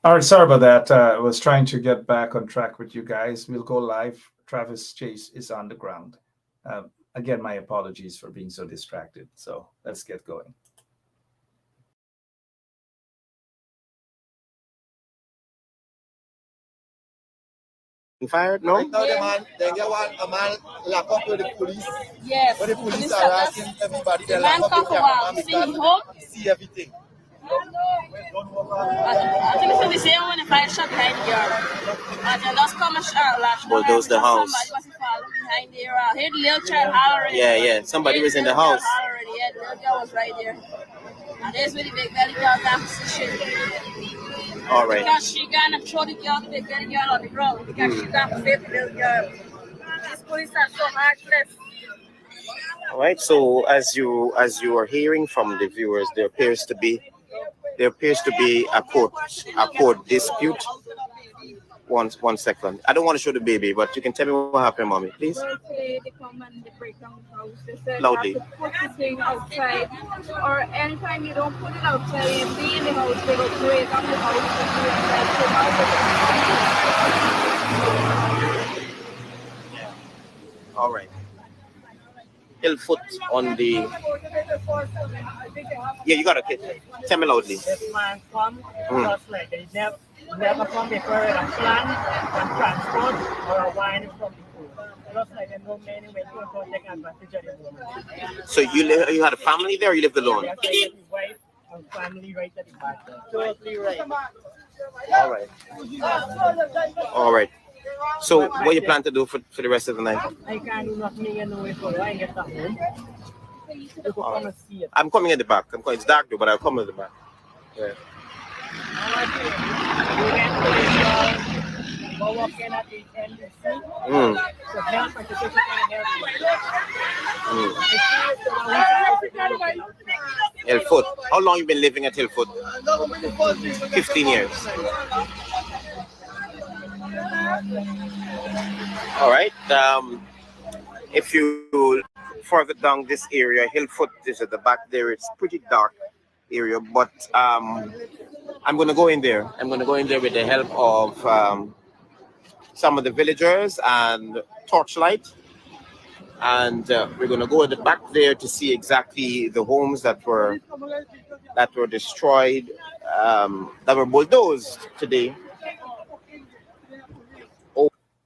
All right, sorry about that. I was trying to get back on track with you guys. We'll go live. Travis Chase is on the ground. Again, my apologies for being so distracted. So let's get going. Fired? No? Right now, they get a man locked up with the police. Yes. When the police are asking everybody, they The lock man up the come for a while. camera See him home? see everything. I think it's the same when the fire shot behind the yard. And they just come and lash. Bulldoze the house. Somebody was falling behind there. Here the little child already. Yeah. Somebody was in the house. Already. Yeah, the little girl was right there. And there's where the big belly girl got position. All right. Because she gonna throw the girl, the big belly girl on the ground. Because she got to save the little girl. These police are so heartless. All right. So as you are hearing from the viewers, there appears to be a court dispute One second. I don't want to show the baby, but you can tell me what happened, mommy, please. Well, today they come and they break down the house. They said Loudly. you have to put the thing outside, or anytime you don't put it outside and be in the house, they will break down the house and do it inside. So now All right. Hill foot on the. Yeah, you got a kid. Tell me loudly. This man come just like they never come before with a plan and transport or a wine from the food. Just like they know many ways to take advantage of the woman. So you had a family there, or you lived alone? Yes, I get his wife and family right at the back. Totally right. All right. All right. So what you plan to do for the rest of the night? I can't do nothing, you know, if I get at home. All right. I'm coming at the back. It's dark though, but I'll come at the back. Yeah. We're working at the NBC. Mm. So now participation can help. Hillfoot. How long you been living at Hillfoot? 15 years. All right. If you further down this area, Hillfoot is at the back there. It's pretty dark area, but I'm going to go in there. I'm going to go in there with the help of some of the villagers and torchlight, and we're going to go at the back there to see exactly the homes that were destroyed, that were bulldozed today.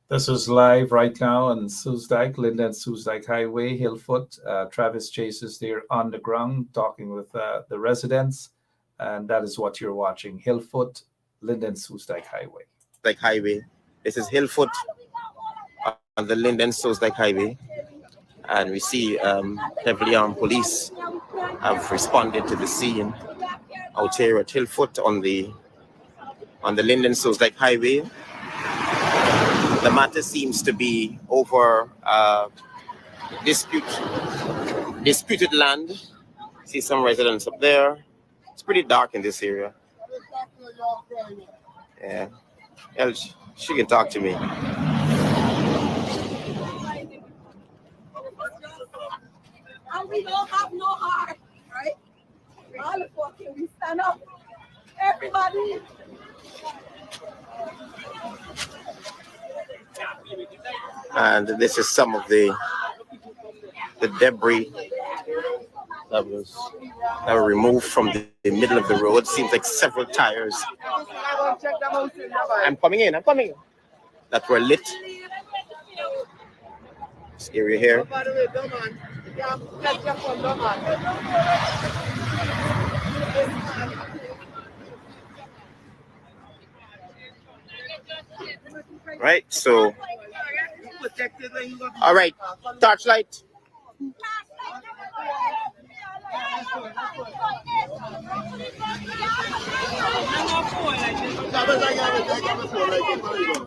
This is live right now on Soosdijk, Linden Soosdijk Highway, Hillfoot. Travis Chase is there on the ground talking with the residents, and that is what you're watching. Hillfoot, Linden Soosdijk Highway. Like highway. This is Hillfoot on the Linden Soosdijk Highway, and we see heavily armed police have responded to the scene out here at Hillfoot on the Linden Soosdijk Highway. The matter seems to be over disputed land. See some residents up there. It's pretty dark in this area. Yeah. She can talk to me. and we don't have no heart, right? All the fucking we stand up. Everybody. And this is some of the debris that were removed from the middle of the road. Seems like several tires. I'm coming in. That were lit. This area here. Right, so all right, torchlight.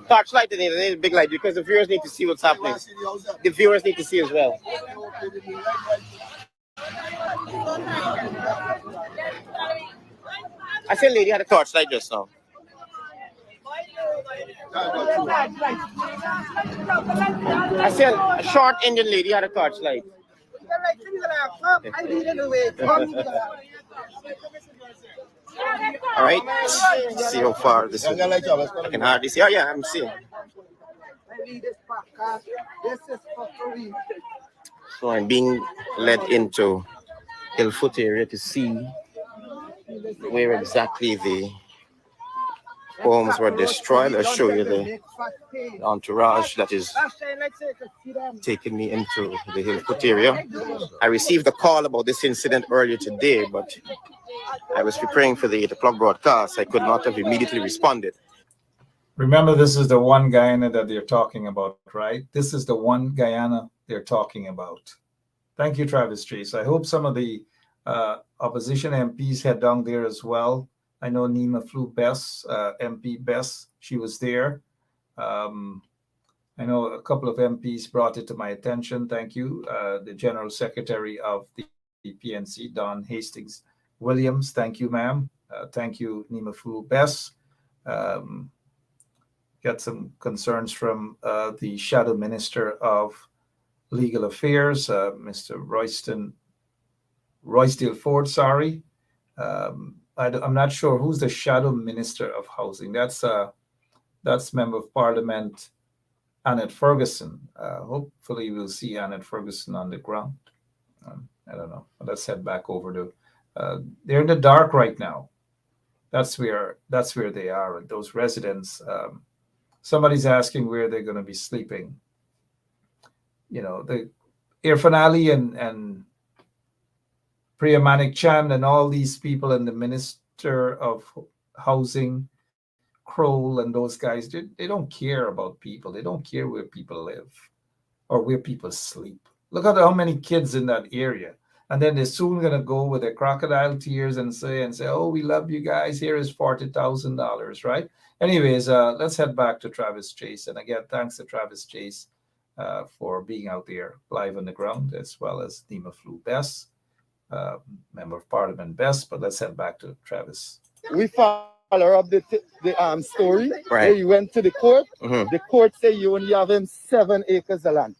Torchlight, they need a big light because the viewers need to see what's happening. The viewers need to see as well. I said lady had a torchlight just now. I said a short Indian lady had a torchlight. All right, let's see how far this is. I can hardly see. Oh yeah, I'm seeing. So I'm being led into Hillfoot area to see where exactly the homes were destroyed. I'll show you the entourage that is taking me into the Hillfoot area. I received a call about this incident earlier today, but I was preparing for the 8 o'clock broadcast. I could not have immediately responded. Remember, this is the one Guyana that they're talking about, right? This is the one Guyana they're talking about. Thank you, Travis Chase. I hope some of the opposition MPs head down there as well. I know Nima flew Bess, MP Bess, she was there. I know a couple of MPs brought it to my attention. Thank you. The General Secretary of the PNC, Don Hastings Williams. Thank you, ma'am. Thank you, Nima flew Bess. get some concerns from the Shadow Minister of Legal Affairs, Mr. Roysdale Ford. Sorry, I'm not sure who's the Shadow Minister of Housing. That's Member of Parliament Annette Ferguson. Hopefully, we'll see Annette Ferguson on the ground. I don't know. Let's head back over to. They're in the dark right now. That's where they are. And those residents. Somebody's asking where they're going to be sleeping. You know, the Irfan Ali and Priya Manik Chand and all these people and the Minister of Housing, Kroll, and those guys, they don't care about people. They don't care where people live or where people sleep. Look at how many kids in that area. And then they're soon going to go with their crocodile tears and say, oh, we love you guys. Here is $40,000, right? Anyways, let's head back to Travis Chase. And again, thanks to Travis Chase for being out there live on the ground, as well as Nima Flu Bess, Member of Parliament Bess. But let's head back to Travis. We follow up the story. Right. Where you went to the court. The court say you only have him 7 acres of land.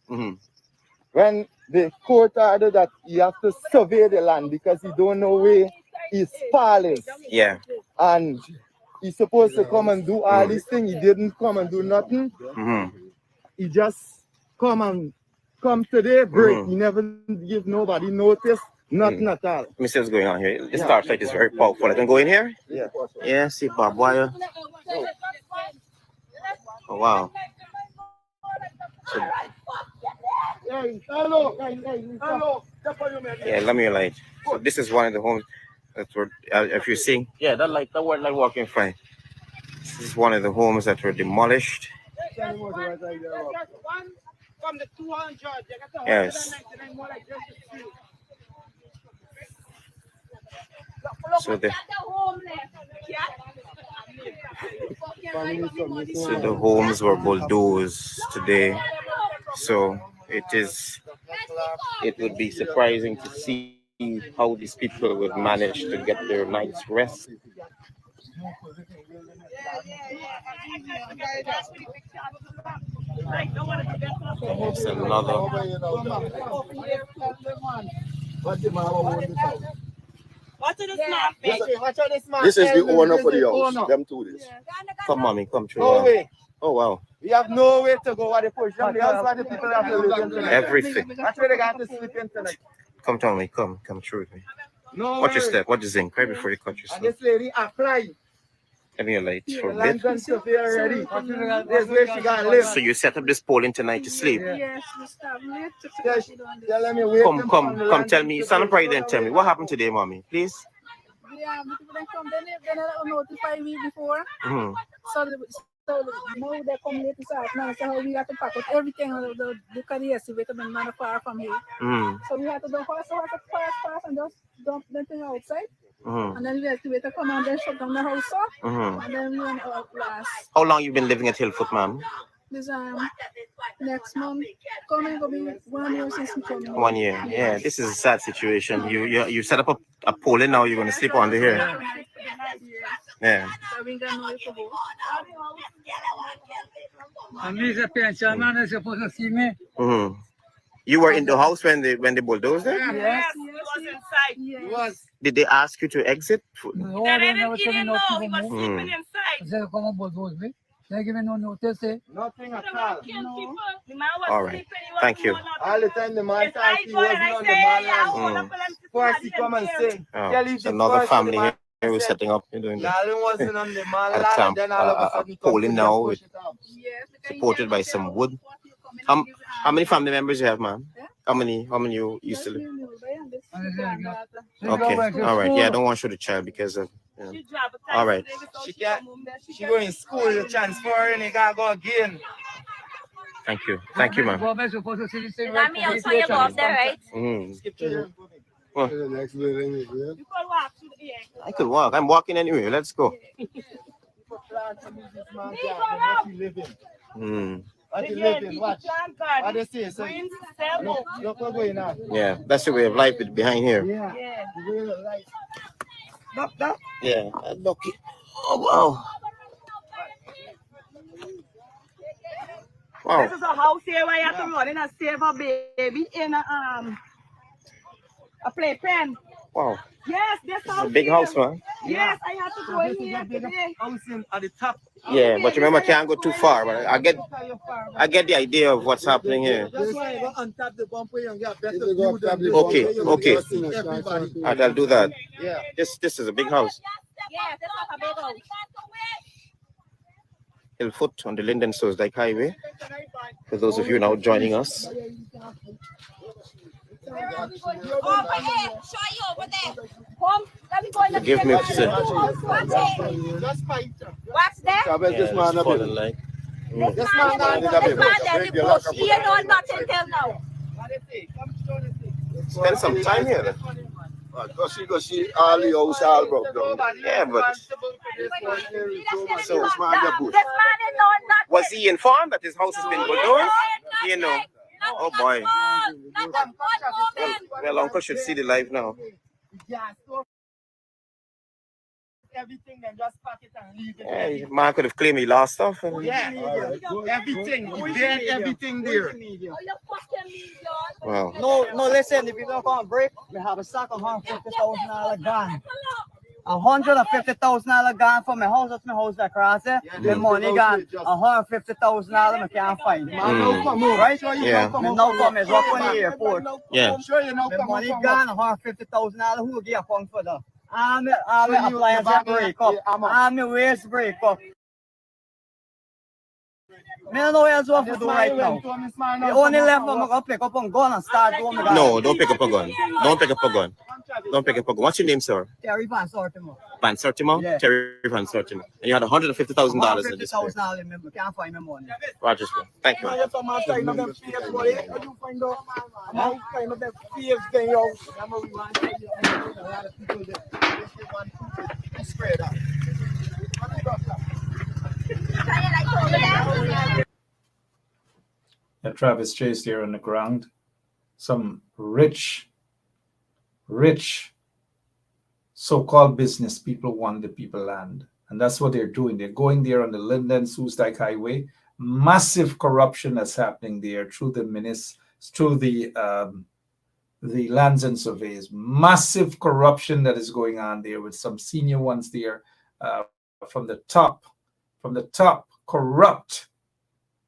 When the court ordered that you have to survey the land because you don't know where his pal is. Yeah. And he's supposed to come and do all these things. He didn't come and do nothing. He just come today, break. He never give nobody notice. Nothing at all. Let me see what's going on here. The starlight is very powerful. I can go in here? Yeah. Yeah, see barbed wire. Oh, wow. So, yeah, let me light. So this is one of the homes that were, if you're seeing, yeah, that light, that white light walking in front. This is one of the homes that were demolished. Yes. So the homes were bulldozed today. So it would be surprising to see how these people would manage to get their night's rest. It's another. This is the owner for the house. Them two this. Come, mommy, come through. No way. Oh, wow. We have no way to go. What they push them. That's why the people have to live in tonight. Everything. That's where they got to sleep in tonight. Come, Tommy, come through with me. No watch your step. Watch the zinc right before you cut your And step. this lady apply. Give me a light for a Land bit. and stuff here already. This where she got live. So you set up this polling tonight to sleep? Yes, we start late. Tell me wait. Come, tell me. Stand up right there and tell me what happened today, mommy, please. Yeah, the people that come, they notify me before. So now they come late this afternoon. So how we have to pack up everything. The career, we have to be not far from here. So we have to do fast and just dump the thing outside. And then we have to wait to come and then shut down the house up. And then we went out last. How long you been living at Hillfoot, ma'am? This next month coming will be 1 year since we coming. 1 year. Yeah, this is a sad situation. You set up a polling now. You're gonna sleep under here. Yeah. So we got no to go. You were in the house when they bulldozed it? Yes, he was inside. He was. Did they ask you to exit? No, they didn't even know. He was sleeping inside. They give me no notice. Nothing at all. No. All right. Thank you. All the time the man thought he wasn't on the man. First he come and say, It's another family here who's setting up. You're doing that. Darling wasn't on the man At land, a and then all of a sudden polling now with, Yes, supported by some wood. How many family members you have, ma'am? How many you used to live? Okay, all right. Yeah, I don't want to show the child because of. All right. She go in school, the transfer, and he gotta go again. Thank you, ma'am. I'll tell you about that, right? Well, I could walk. I'm walking anyway. Let's go. What you living? Watch. What they say? So, look what's going on. Yeah, that's the way of life behind here. Yeah. The way of life. Yeah, lucky. Oh wow. Wow. This is a house here where you have to run in and save a baby in a playpen. Wow. Yes, this It's a house big here. house, man. Yes, I had to go in here today. House at the top. Yeah, but remember, can't go too far. But I get the idea of what's happening here. That's why I go on top the bumper and get better view than this. Okay, okay. Everybody. Alright, I'll do that. Yeah. This is a big house. Yeah, this is a big house. Hill Foot on the Linden Source Highway. For those of you now joining us. Over here, show you over there. Come, let me go in the Give me Watch there. This man falling like. This man there, the bush. He ain't know nothing till now. Spend some time here. Go see all the house all broke down. Yeah, but So this man the bush. This man ain't know nothing. was he informed that his house has been bulldozed? You know. Oh boy. Well, Uncle should see the live now. Everything and just pack it and leave it. Yeah, man could have claimed he lost stuff. Yeah, everything. There, everything there. Wow. No, listen, if you don't come break, we have a sack of $150,000 gone. $150,000 gone from my house, that's my house across there. The money gone, $150,000 I can't find. Right? Yeah. Now come is up on the airport. Yeah. The money gone, $150,000. Who will give a pound for that? I'm appliance break up. I'm the waste break up. I don't know what else to do right now. The only left I'm going to pick up on gun and start doing my No, don't pick up a gun. Don't pick up a gun. Don't pick up a gun. What's your name, sir? Terry Van Sortimo. Van Sortimo? Yeah. Terry Van Sortimo. And you had $150,000 in this. $150,000, can't find my money. Roger, sir. Thank you. Travis Chase here on the ground. Some rich so-called business people want the people land. And that's what they're doing. They're going there on the Linden-Soestdijk Highway. Massive corruption that's happening there through the lands and surveys. Massive corruption that is going on there with some senior ones there from the top, corrupt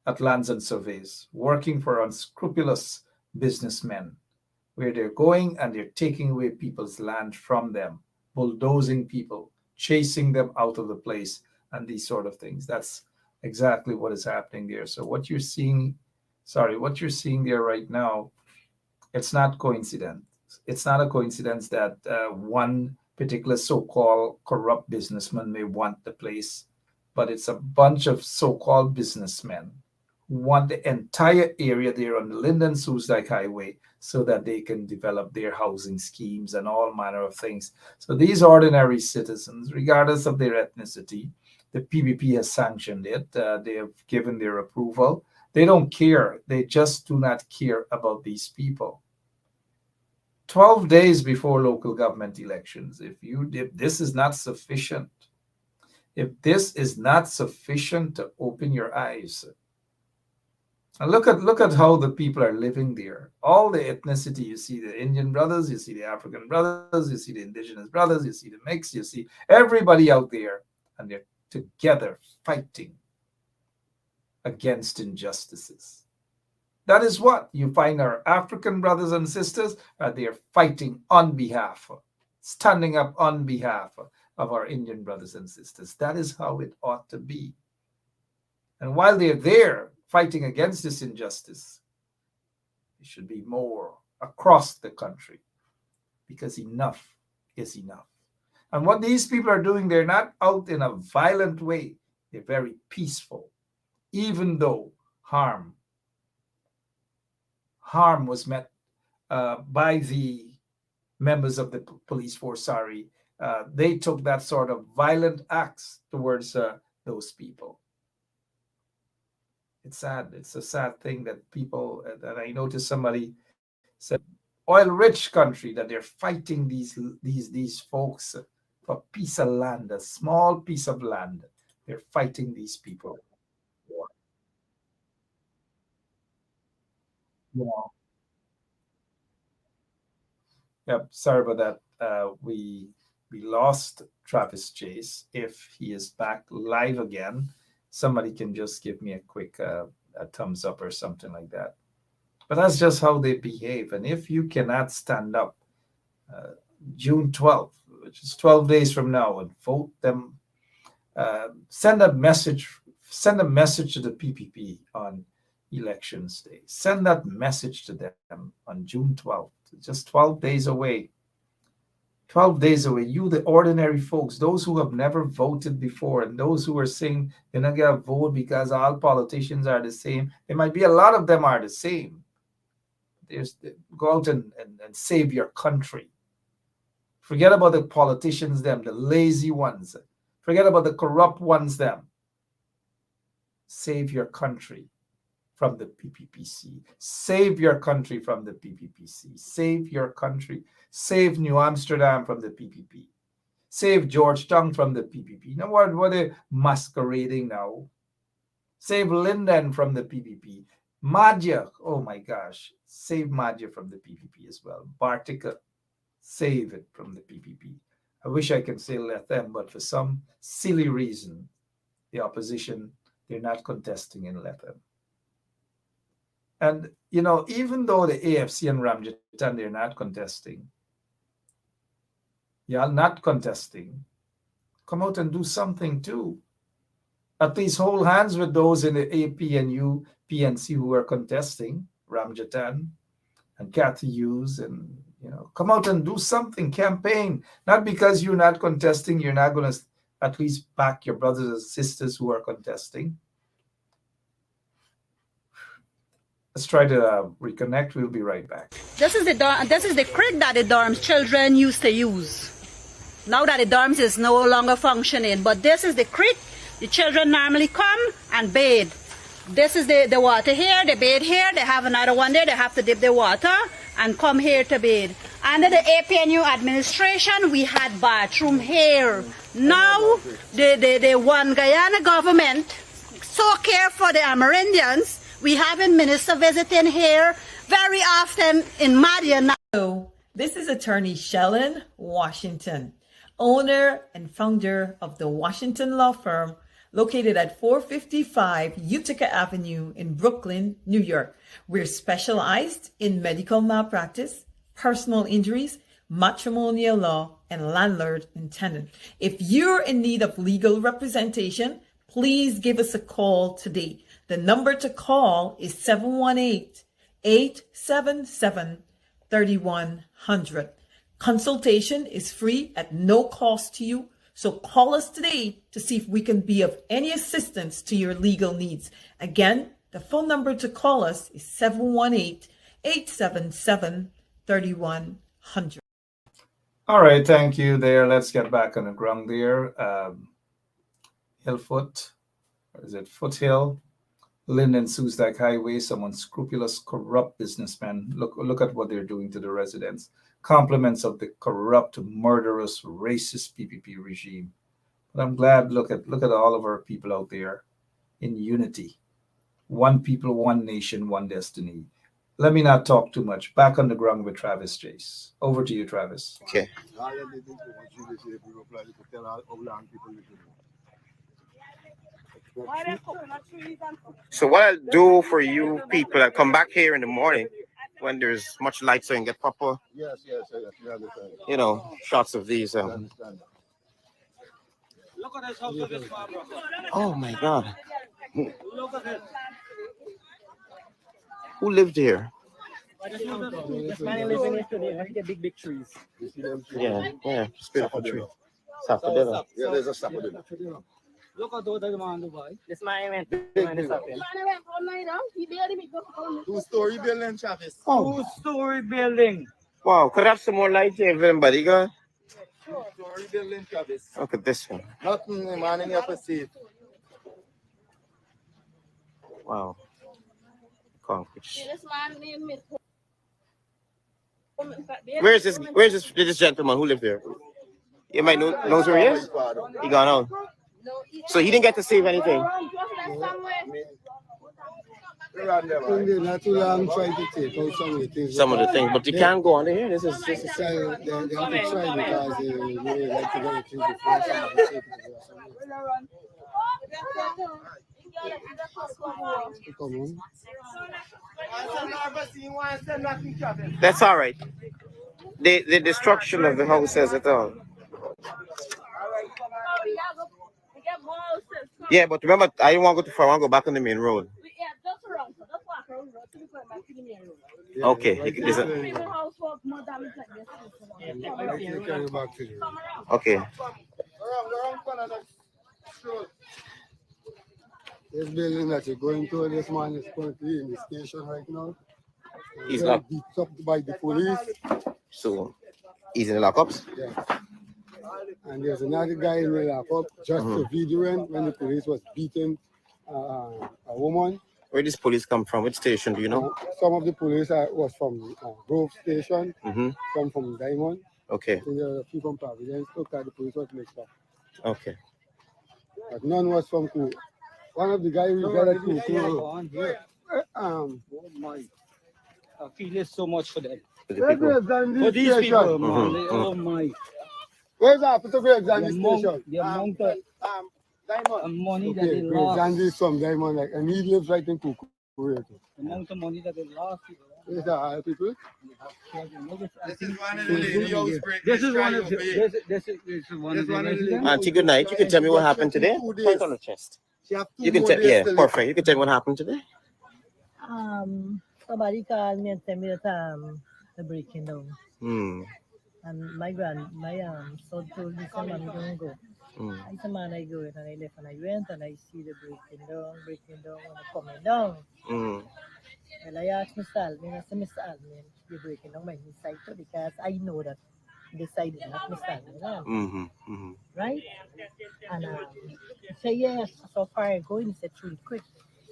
at lands and surveys, working for unscrupulous businessmen, where they're going and they're taking away people's land from them, bulldozing people, chasing them out of the place, and these sort of things. That's exactly what is happening there. So what you're seeing there right now, it's not coincidence. It's not a coincidence that one particular so-called corrupt businessman may want the place, but it's a bunch of so-called businessmen who want the entire area there on the Linden-Soestdijk Highway so that they can develop their housing schemes and all manner of things. So these ordinary citizens, regardless of their ethnicity, the PPP has sanctioned it. They have given their approval. They don't care. They just do not care about these people. 12 days before local government elections, if this is not sufficient, to open your eyes, and look at how the people are living there. All the ethnicity, you see the Indian brothers, you see the African brothers, you see the indigenous brothers, you see the mix, you see everybody out there, and they're together fighting against injustices. That is what you find our African brothers and sisters, they are fighting on behalf, standing up on behalf of our Indian brothers and sisters. That is how it ought to be. And while they're there fighting against this injustice, it should be more across the country, because enough is enough. And what these people are doing, they're not out in a violent way. They're very peaceful, even though harm was met by the members of the police force. They took that sort of violent acts towards those people. It's sad. It's a sad thing that people, that I noticed somebody said, oil-rich country, that they're fighting these folks for a piece of land, a small piece of land. They're fighting these people. you know, yep, sorry about that. We lost Travis Chase. If he is back live again, somebody can just give me a quick a thumbs up or something like that. But that's just how they behave. And if you cannot stand up June 12th, which is 12 days from now, and vote them, send a message to the PPP on elections day. Send that message to them on June 12th. Just 12 days away. 12 days away. You, the ordinary folks, those who have never voted before, and those who are saying they're not going to vote because all politicians are the same. There might be a lot of them are the same. Go out and save your country. Forget about the politicians, them, the lazy ones. Forget about the corrupt ones, them. Save your country from the PPPC. Save your country from the PPPC. Save your country. Save New Amsterdam from the PPP. Save Georgetown from the PPP. You know what they're masquerading now? Save Linden from the PPP. Madja, oh my gosh. Save Madja from the PPP as well. Bartica, save it from the PPP. I wish I could say let them, but for some silly reason, the opposition, they're not contesting in let them. And, you know, even though the AFC and Ramjitan, they're not contesting, y'all not contesting, come out and do something too. At least hold hands with those in the APNU, PNC who are contesting, Ramjitan and Kathy Hughes, and, you know, come out and do something, campaign. Not because you're not contesting, you're not going to at least back your brothers and sisters who are contesting. Let's try to reconnect. We'll be right back. This is the creek that the dorms children used to use. Now that the dorms is no longer functioning, but this is the creek the children normally come and bathe. This is the water here, they bathe here, they have another one there, they have to dip the water and come here to bathe. Under the APNU administration, we had bathroom here. Now, the one Guyana government so care for the Amerindians. We have a minister visiting here very often in Madian. So, this is attorney Shellen Washington, owner and founder of the Washington law firm located at 455 Utica Avenue in Brooklyn, New York. We're specialized in medical malpractice, personal injuries, matrimonial law, and landlord and tenant. If you're in need of legal representation, please give us a call today. The number to call is 718-877-3100. Consultation is free at no cost to you. So call us today to see if we can be of any assistance to your legal needs. Again, the phone number to call us is 718-877-3100. All right, thank you there. Let's get back on the ground there. Hillfoot, or is it Foothill? Linden Susdak Highway, some unscrupulous, corrupt businessmen. Look at what they're doing to the residents. Compliments of the corrupt, murderous, racist PPP regime. But I'm glad, look at all of our people out there in unity. One people, one nation, one destiny. Let me not talk too much. Back on the ground with Travis Chase. Over to you, Travis. Okay. So what I'll do for you people, I'll come back here in the morning when there's much light so you can get proper, you know, shots of these. Oh my God. Who lived here? This man living here today. Look at big trees. Yeah, it's beautiful tree. Sapodilla. Yeah, there's a sapodilla. Look at those man Dubai. This man went. Two-story building, Travis. Oh. Two-story building. Wow, could I have some more light here, everybody? Go. Two-story building, Travis. Look at this one. Nothing, man, in your facility. Wow. Concrete. Where's this gentleman who lived there? You might knows where he is? He gone out. So he didn't get to save anything. Not too long trying to take out some of the things. Some of the things, but you can't go on here. This is They have to try because they like to get the things before somebody take it or something. That's all right. The destruction of the house says it all. Yeah, but remember, I don't want to go too far. I want to go back on the main road. Okay. Okay. This building that you're going to, this man is currently in the station right now. He's locked. Beat up by the police. So, he's in the lockups? Yeah. And there's another guy in the lockup just for videoing when the police was beating a woman. Where does police come from? Which station do you know? Some of the police was from Grove Station, some from Diamond. Okay. And there are a few from Providence. Look at the police was mixed up. Okay. But none was from Cool. One of the guys who got at Cool. Oh my. I feel so much for them. For these people, man. Oh my. Where's that to Great Zandy station? The amount of money that they Great lost. Zandy is from Diamond, like, and he lives right in Kuku. The amount of money that they lost. Is that all people? This is one of the. Auntie, good night. You can tell me what happened today? Point on the chest. You can tell, yeah, perfect. You can tell me what happened today? Somebody called me and tell me that the breaking down. And my son told me some man don't go. I said, man, I go and I left and I went and I see the breaking down and coming down. And I asked Mr. Alvin, I said, Mr. Alvin, you're breaking down by his side too, because I know that this side is not Mr. Alvin. Right? And he said, yes, so far I go, and he said, really quick.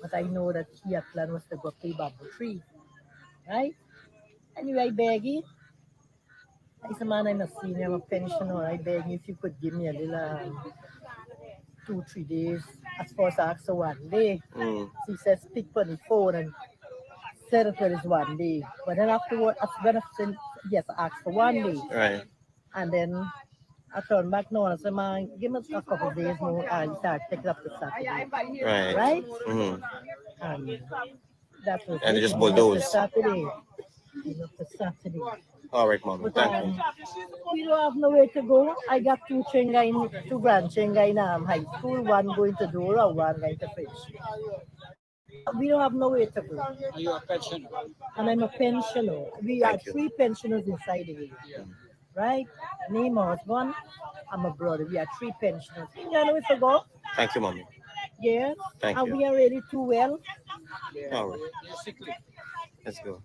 But I know that his plan was to go play bamboo tree. Right? Anyway, I beg you. I said, man, I'm a senior, I'm a pensioner. I beg you if you could give me a little 2-3 days. As far as I asked for 1 day. So he said, speak on the phone and said it for this 1 day. But then afterward, when I said, yes, I asked for 1 day. Right. And then I turned back now and I said, man, give me a couple of days more and start taking up the Saturday. Right. And that was And it. they just bulldoze. Saturday. For Saturday. All right, Mom. But, Thank you. we don't have nowhere to go. I got two grandchildren in high school, one going to Dora, one going to Fish. We don't have nowhere to go. Are you a pensioner? And I'm a pensioner. We are 3 pensioners inside the area. Right? Me, my husband, and my brother. We are 3 pensioners. You know where to go? Thank you, Mommy. Yes. Thank and you. we are really too well. All right. Let's go.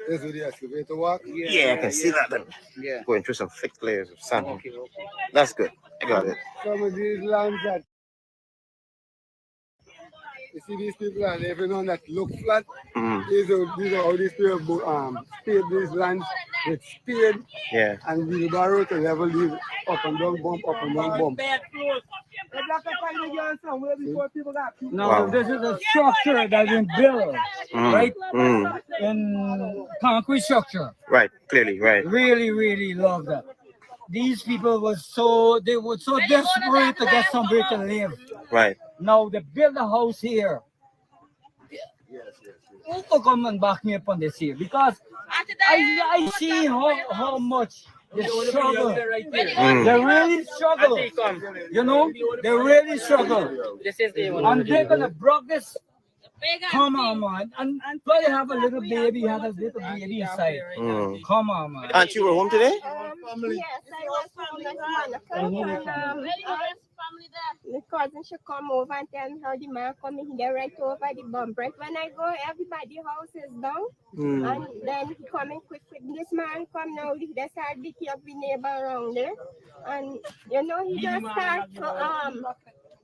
This is the excavator walk? Yeah, I can see that. Yeah. Going through some thick layers of sand. That's good. I got it. Some of these lands that you see these people are living on that look flat. These are how these people spade these lands with spade and wheelbarrow to level these up and down bump, up and down bump. Now, this is a structure that's been built, right? In concrete structure. Right, clearly, right. Really, really love that. These people were so desperate to get somewhere to live. Right. Now they build a house here. Who will come and back me up on this here? Because I see how much they struggle. They really struggle. You know, they really struggle. And they're gonna break this. Come on, man. And probably have a little baby, have a little baby inside. Come on, man. Auntie, you were home today? Yes, I was from the cousin should come over and tell me how the man coming here right over the bump. Right when I go, everybody house is down. And then he coming quick. This man come now, they start beating up the neighbor around there. And you know, he just start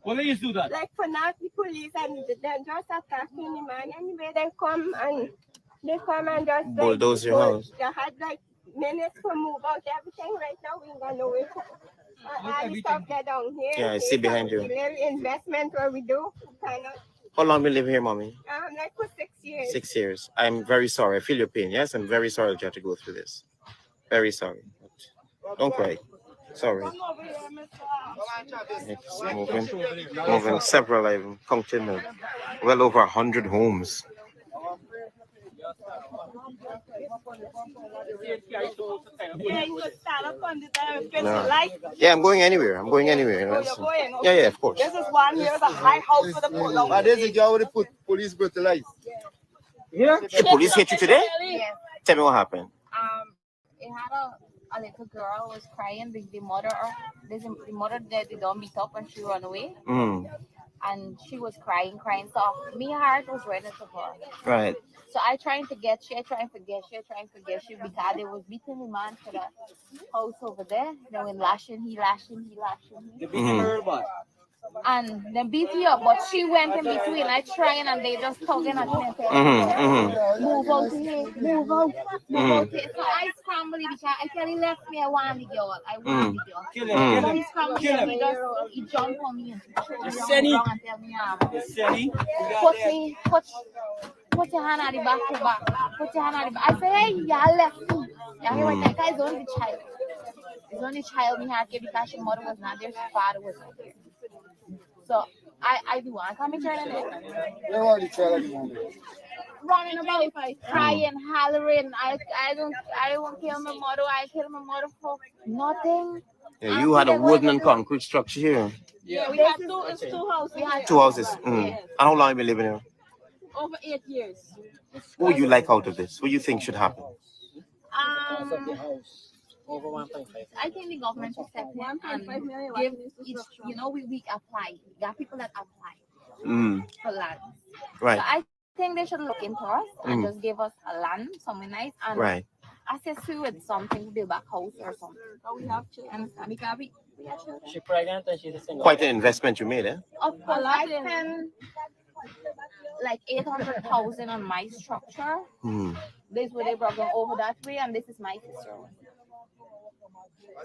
Police do that. Like for now, the police and then just attacking the man. Anyway, they come and just Bulldoze your house. They had like minutes to move out everything. Right now, we ain't got no way to. All the stuff that down here. Yeah, I see behind you. The little investment where we do, kind of. How long we live here, mommy? Like for 6 years. 6 years. I'm very sorry. I feel your pain. Yes, I'm very sorry that you have to go through this. Very sorry. Don't cry. Sorry. It's moving several, I've counted well over 100 homes. No. Yeah, I'm going anywhere. I'm going anywhere. Yeah, yeah, of course. This is 1 year, the high house with the pull out. This is how the police brutalize. Yeah? The police hit you today? Yes. Tell me what happened. It had a little girl was crying. The mother they don't beat up and she ran away. And she was crying. So my heart was ready to her. Right. So I trying to get she because they was beating the man for the house over there. They were lashing, he lashing. They beat her back. And then beat you up, but she went in between. I trying and they just tugging at me and saying, move out here, move out here. So I scrambled because I tell he left me. I want the girl. Kill him. So he scrambled me. He jumped on me and threw me Senny. down and tell me, put your hand on the back to back. Put your hand on the back. I say, hey, y'all left me. Y'all hear what that guy's only child. His only child we had here because his mother was not there, his father was not there. So I do want to come and turn it. Running about, crying, hollering. I don't kill my mother. I kill my mother for nothing. Yeah, you had a wooden and concrete structure here. Yeah, we had two houses. We had 2 houses. Yes. And how long have you been living here? Over 8 years. What would you like out of this? What do you think should happen? I think the government should step in and give each, we apply. There are people that apply for land. Right. So I think they should look into us and just give us a land, something nice, and assist you with something to build back house or something. So we have children. Because we have children. She's pregnant and she's a single. Quite an investment you made, eh? Of course, I spent like 800,000 on my structure. This way they brought them over that way, and this is my sister.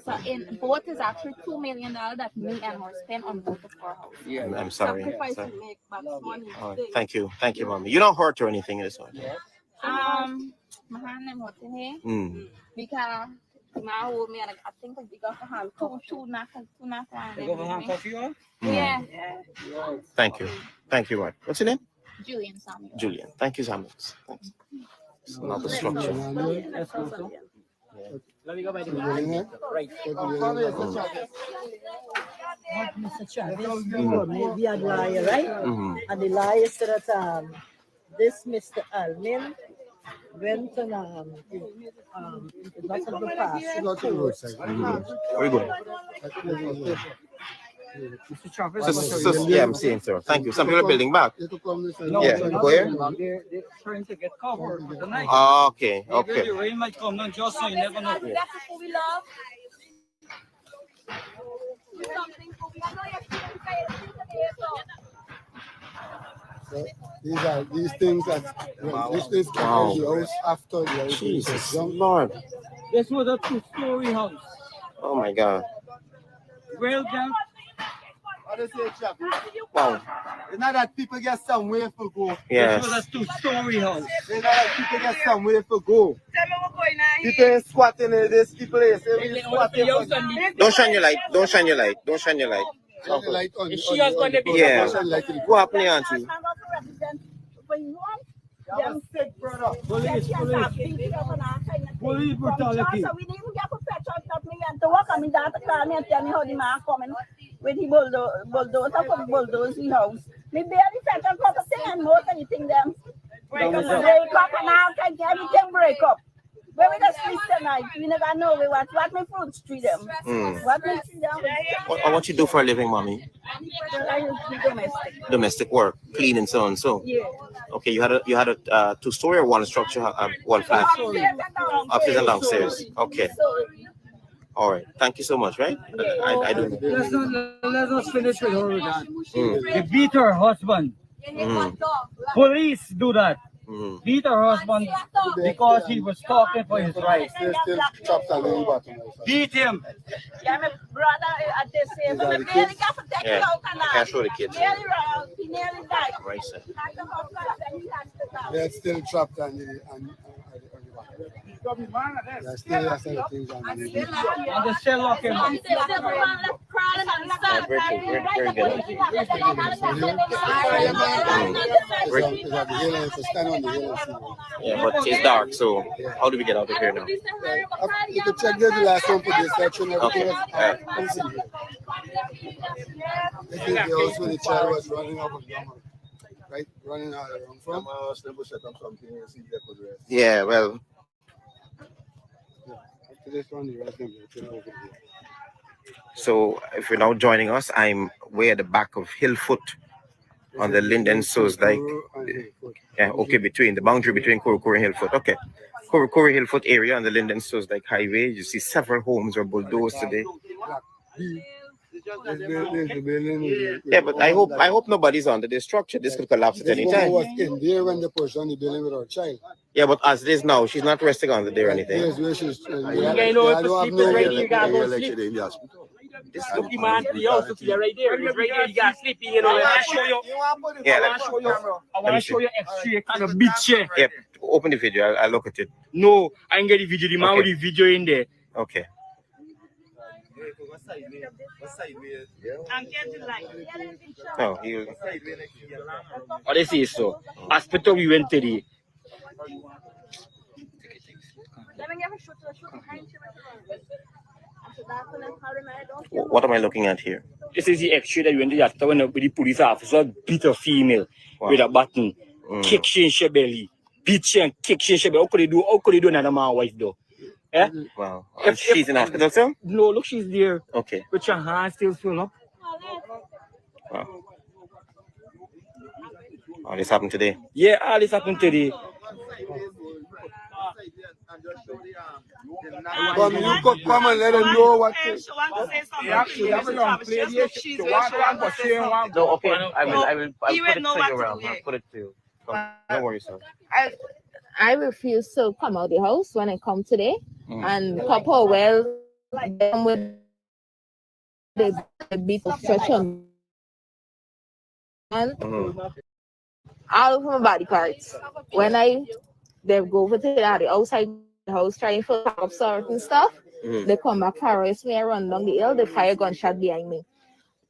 So in both is actually $2 million that me and her spent on both of our houses. Yeah, I'm sorry. Sacrifice to make back money. Oh, thank you, mommy. You don't hurt or anything in this one. My hand is hurt here because my hold me and I think I got a hand two knock. You go for hand coffee on? Yeah. Thank you, what? What's your name? Julian Samuel. Julian. Thank you, Samuel. Thanks. It's another structure. Let me go by the right. Mr. Travis, we had liar, right? And the liar said that this Mr. Almin went and not of the past. Very good. Mr. Travis, yeah, I'm seeing, sir. Thank you. Some people are building back. No, yeah, go here. They're trying to get covered for the night. Okay. The rain might come down just so you never know. That's what we love. So these things Wow. the house after the house. Jesus, Lord. This was a 2-story house. Oh my God. Well done. Wow. It's not that people get somewhere to go. Yes. This was a 2-story house. It's not that people get somewhere to go. People ain't squatting in this. People ain't squatting. Don't shine your light. Don't shine your light. Don't shine your light. She was going to be. Yeah. What happened, Auntie? Them sick, brother. Police brutality. So we didn't get a petrol company and to work on me that call me and tell me how the man coming with the bulldozer for the bulldoze the house. Me barely petrol company and most anything them break up and now everything break up. Where we just sleep tonight, we never know what my fruits treat them. What me treat them. What you do for a living, mommy? Domestic work, cleaning, so and so. Yeah. Okay, you had a 2-story or one structure, one flat? Upstairs and downstairs. Okay. All right. Thank you so much, right? I don't know. Let's not finish with her with that. They beat her husband. Police do that. Beat her husband because he was talking for his rights. Beat him. Yeah, I can't show the kids. Right, sir. They're still trapped on the they're still things on the And they still lock him up. Yeah, but it's dark, so how do we get out of here now? You can check the last one for this section. Okay. This is the house where the child was running out of Gama. Right? Running out of from. Yeah, well. So if you're now joining us, I'm way at the back of Hillfoot on the Linden So's like between the boundary between Kurukuru and Hillfoot. Okay. Kurukuru Hillfoot area on the Linden So's like highway. You see several homes were bulldozed today. Yeah, but I hope nobody's under the structure. This could collapse at any time. Was in there when the person is dealing with our child. Yeah, but as it is now, she's not resting on the day or anything. Yes, where she's. This lucky man, the house is right there. It's right there. You got sleepy, you know. Let me show you. Yeah, I want to show you X-ray kind of bitch. Yeah, open the video. I'll look at it. No, I ain't get the video. The man with the video in there. Okay. Oh, they say so. Hospital we went today. What am I looking at here? This is the X-ray that we went to after when the police officer beat a female with a button, kick she in her belly, beat she and kick she in her belly. How could they do another man's wife though? Eh? Wow. She's in hospital too? No, look, she's there. Okay. With your hands still full up. Wow. All this happened today? Yeah, all this happened today. Come and let them know what. No, okay. I will put it to you around. I'll put it to you. Don't worry, sir. I refuse to come out the house when I come today, and couple them with the beat of stretch on and all of my body parts. When they go over to the outside the house trying to pack up certain stuff, they come back, harass me, I run down the hill, they fire gunshot behind me.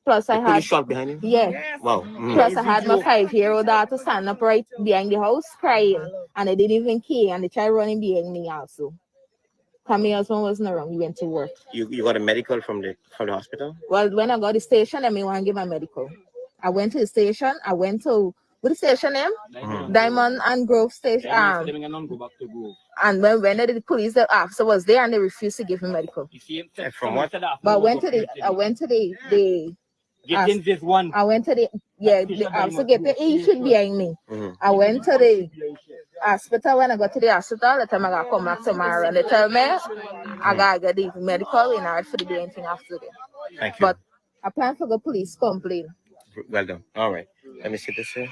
Plus, I had shot behind you? Yeah. Wow. Plus, I had my 5-year-old daughter stand up right behind the house crying, and they didn't even care, and they tried running behind me also. My husband wasn't around. He went to work. You got a medical from the hospital? Well, when I got to the station, I want to give my medical. I went to the station. I went to what station name? Diamond and Grove Station. And when the police officer was there, and they refused to give me medical. From what? But I went to the Getting this one. I went to the officer get the he should behind me. I went to the hospital. When I got to the hospital, the time I got come back tomorrow, and they tell me I gotta get the medical in order for the anything after them. Thank you. But I plan for the police complaint. Well done. All right. Let me see this here.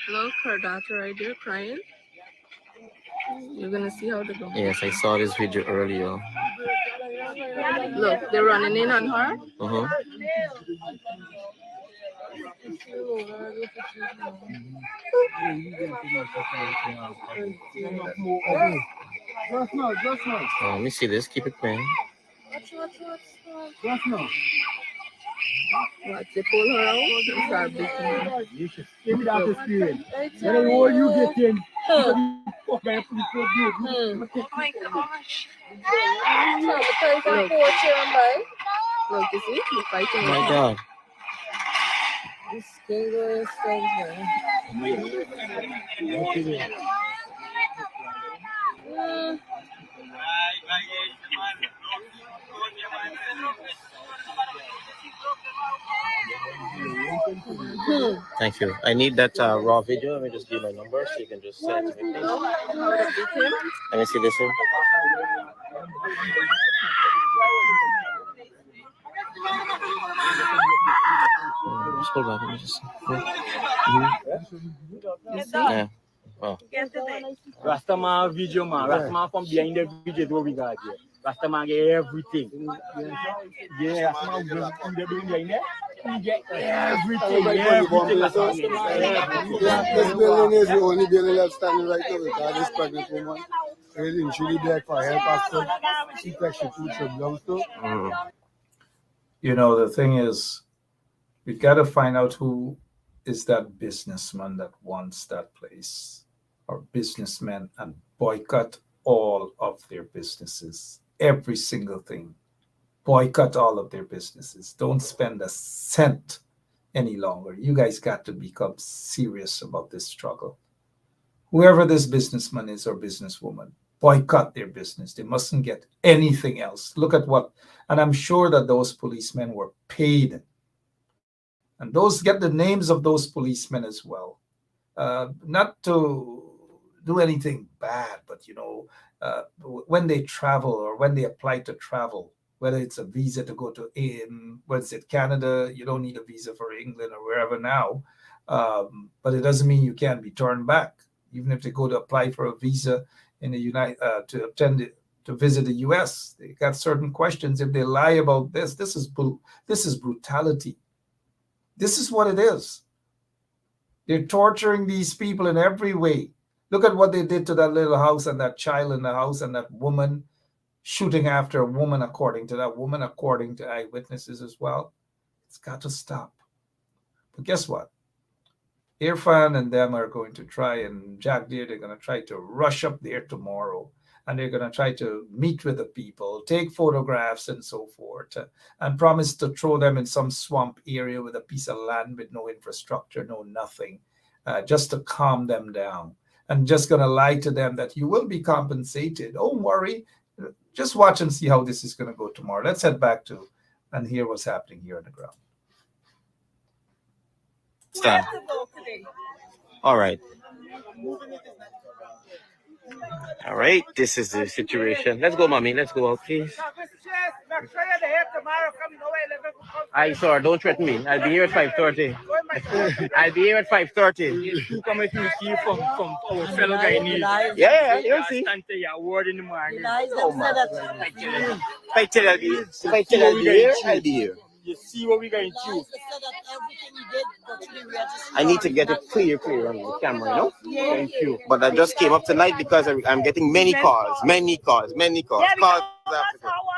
Look, her daughter right there crying. You're gonna see how they go. Yes, I saw this video earlier. Look, they're running in on her. Let me see this. Keep it playing. What, they pull her out and start beating her. You should give me that experience. Then the more you get in, Oh my gosh. Look, you see? You're fighting. Oh my God. This kangaroo is Thank you. I need that raw video. Let me just give my number so you can just send it to me. Let me see this one. pull back. Let me just see. Yeah. Oh. Rastaman video, man. Rastaman from behind the video what we got here. Rastaman get everything. Yeah, Rastaman we doing behind there. We get everything. This building is the only building left standing right now because this pregnant woman really and truly beg for help after she takes her two children. You know, the thing is, we got to find out who is that businessman that wants that place, or businessmen, and boycott all of their businesses, every single thing. Boycott all of their businesses. Don't spend a cent any longer. You guys got to become serious about this struggle. Whoever this businessman is or businesswoman, boycott their business. They mustn't get anything else. Look at what, and I'm sure that those policemen were paid. And those, get the names of those policemen as well. Not to do anything bad, but when they travel or when they apply to travel, whether it's a visa to go to Canada, you don't need a visa for England or wherever now. But it doesn't mean you can't be turned back. Even if they go to apply for a visa in the to visit the US, they got certain questions. If they lie about this is brutality. This is what it is. They're torturing these people in every way. Look at what they did to that little house and that child in the house and that woman shooting after a woman, according to eyewitnesses as well. It's got to stop. But guess what? Irfan and them are going to try, and Jack Deere, they're going to try to rush up there tomorrow, and they're going to try to meet with the people, take photographs and so forth, and promise to throw them in some swamp area with a piece of land with no infrastructure, no nothing, just to calm them down. And just going to lie to them that you will be compensated. Don't worry. Just watch and see how this is going to go tomorrow. Let's head back to and hear what's happening here on the ground. Stand. All right. All right. This is the situation. Let's go, mommy. Let's go out, please. I sir, don't threaten me. I'll be here at 5:30. I'll be here at 5:30. You come if you see from our fellow Guyanese. Yeah, you'll see. Stand to your word in the morning. Oh my. If I tell you I'll be here, I'll be here. You see what we're going to. I need to get it clear on the camera, Thank you. But I just came up tonight because I'm getting many calls. Yeah, because one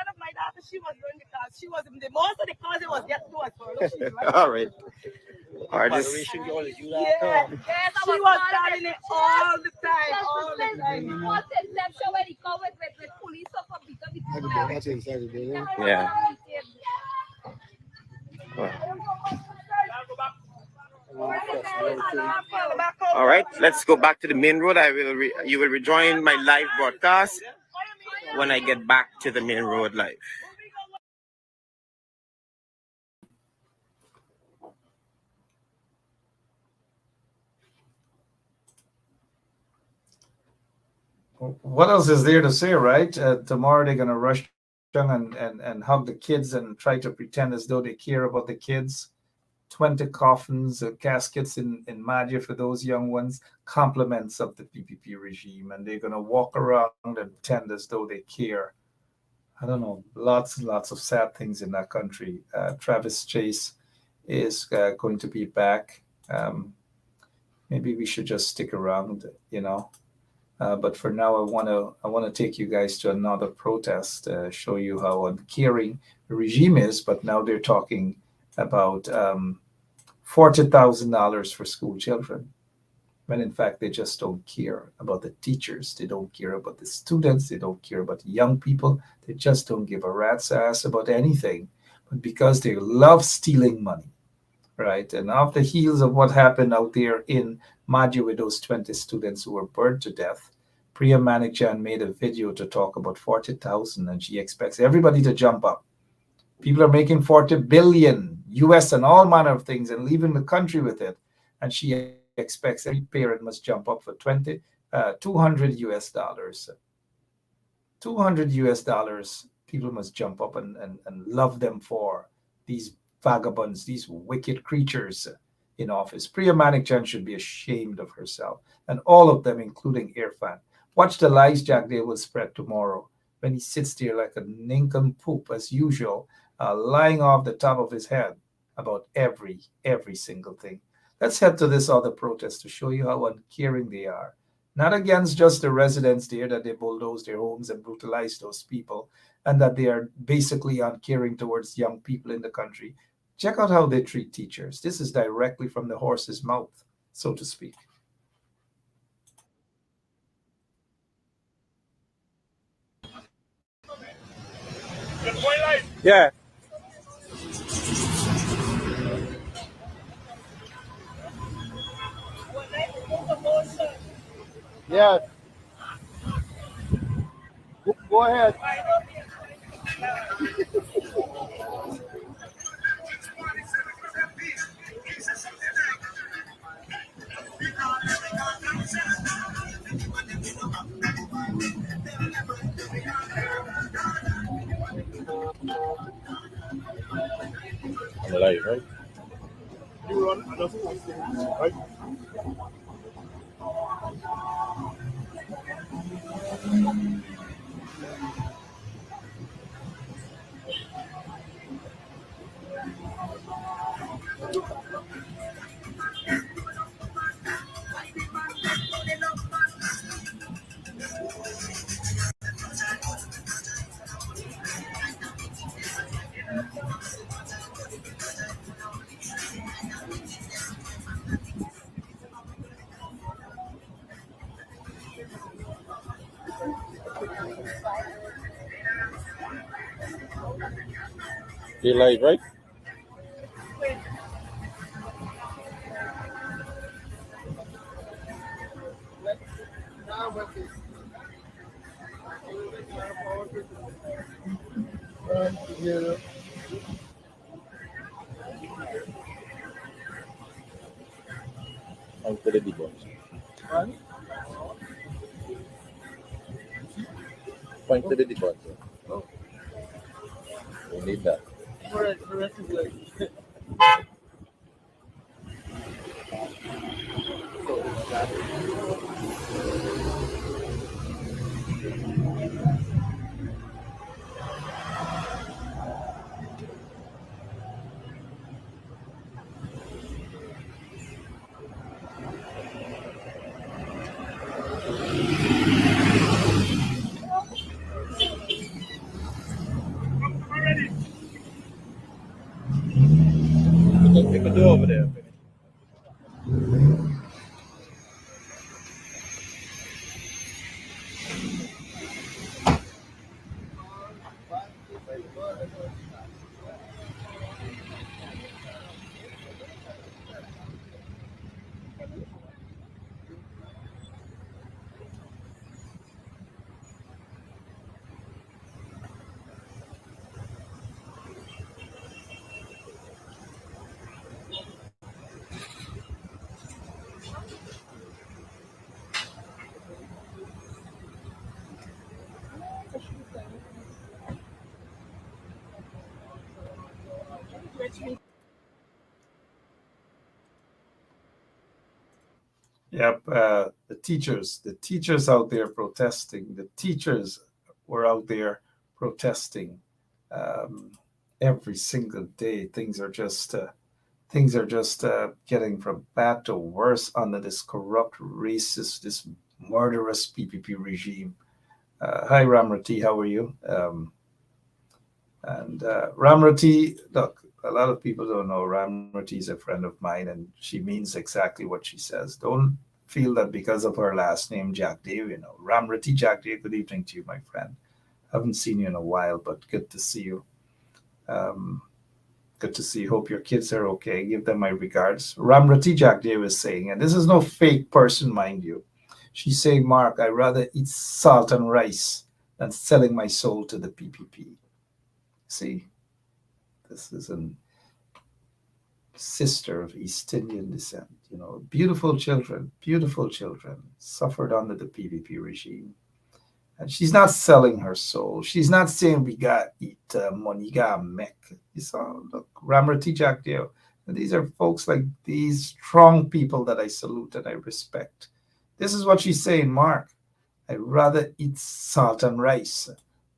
of my daughters, she was doing the calls. She was the most of the calls it was getting to us. All right. Yes, she was calling it all the time. Yeah. All right, let's go back to the main road. You will rejoin my live broadcast when I get back to the main road live. What else is there to say, right? Tomorrow they're going to rush and hug the kids and try to pretend as though they care about the kids. 20 coffins, caskets in Madhya for those young ones, compliments of the PPP regime, and they're going to walk around and pretend as though they care. I don't know, lots and lots of sad things in that country. Travis Chase is going to be back. Maybe we should just stick around, But for now, I want to take you guys to another protest, show you how uncaring the regime is. But now they're talking about $40,000 for school children, when in fact they just don't care about the teachers. They don't care about the students. They don't care about the young people. They just don't give a rat's ass about anything. But because they love stealing money, right? And off the heels of what happened out there in Madhya with those 20 students who were burned to death, Priya Manikjan made a video to talk about 40,000, and she expects everybody to jump up. People are making 40 billion US and all manner of things and leaving the country with it. And she expects every parent must jump up for $200 US. $200 US, people must jump up and love them for these vagabonds, these wicked creatures in office. Priya Manikchand should be ashamed of herself, and all of them, including Irfan. Watch the lies Jack Day will spread tomorrow when he sits there like a nincompoop as usual, lying off the top of his head about every single thing. Let's head to this other protest to show you how uncaring they are. Not against just the residents there that they bulldoze their homes and brutalize those people, and that they are basically uncaring towards young people in the country. Check out how they treat teachers. This is directly from the horse's mouth, so to speak. Yeah. Yeah. Go ahead. I'm live, right? You run another right? You live, right? Yeah. Until the debate. Point to the debate. Oh. We need that. You can do over there. Yep, the teachers out there protesting. The teachers were out there protesting every single day. Things are just getting from bad to worse under this corrupt, racist, this murderous PPP regime. Hi, Ramrati, how are you? And Ramrati, look, a lot of people don't know Ramrati is a friend of mine, and she means exactly what she says. Don't feel that because of her last name, Jack Day, Ramrati Jack Day, good evening to you, my friend. Haven't seen you in a while, but good to see you. Good to see you. Hope your kids are okay. Give them my regards. Ramrati Jack Day was saying, and this is no fake person, mind you. She's saying, Mark, I'd rather eat salt and rice than selling my soul to the PPP. See, this is a sister of East Indian descent. Beautiful children, suffered under the PPP regime. And she's not selling her soul. She's not saying we got to eat money, got make. You saw, look, Ramrati Jack Deo. And these are folks like these strong people that I salute and I respect. This is what she's saying, Mark. I'd rather eat salt and rice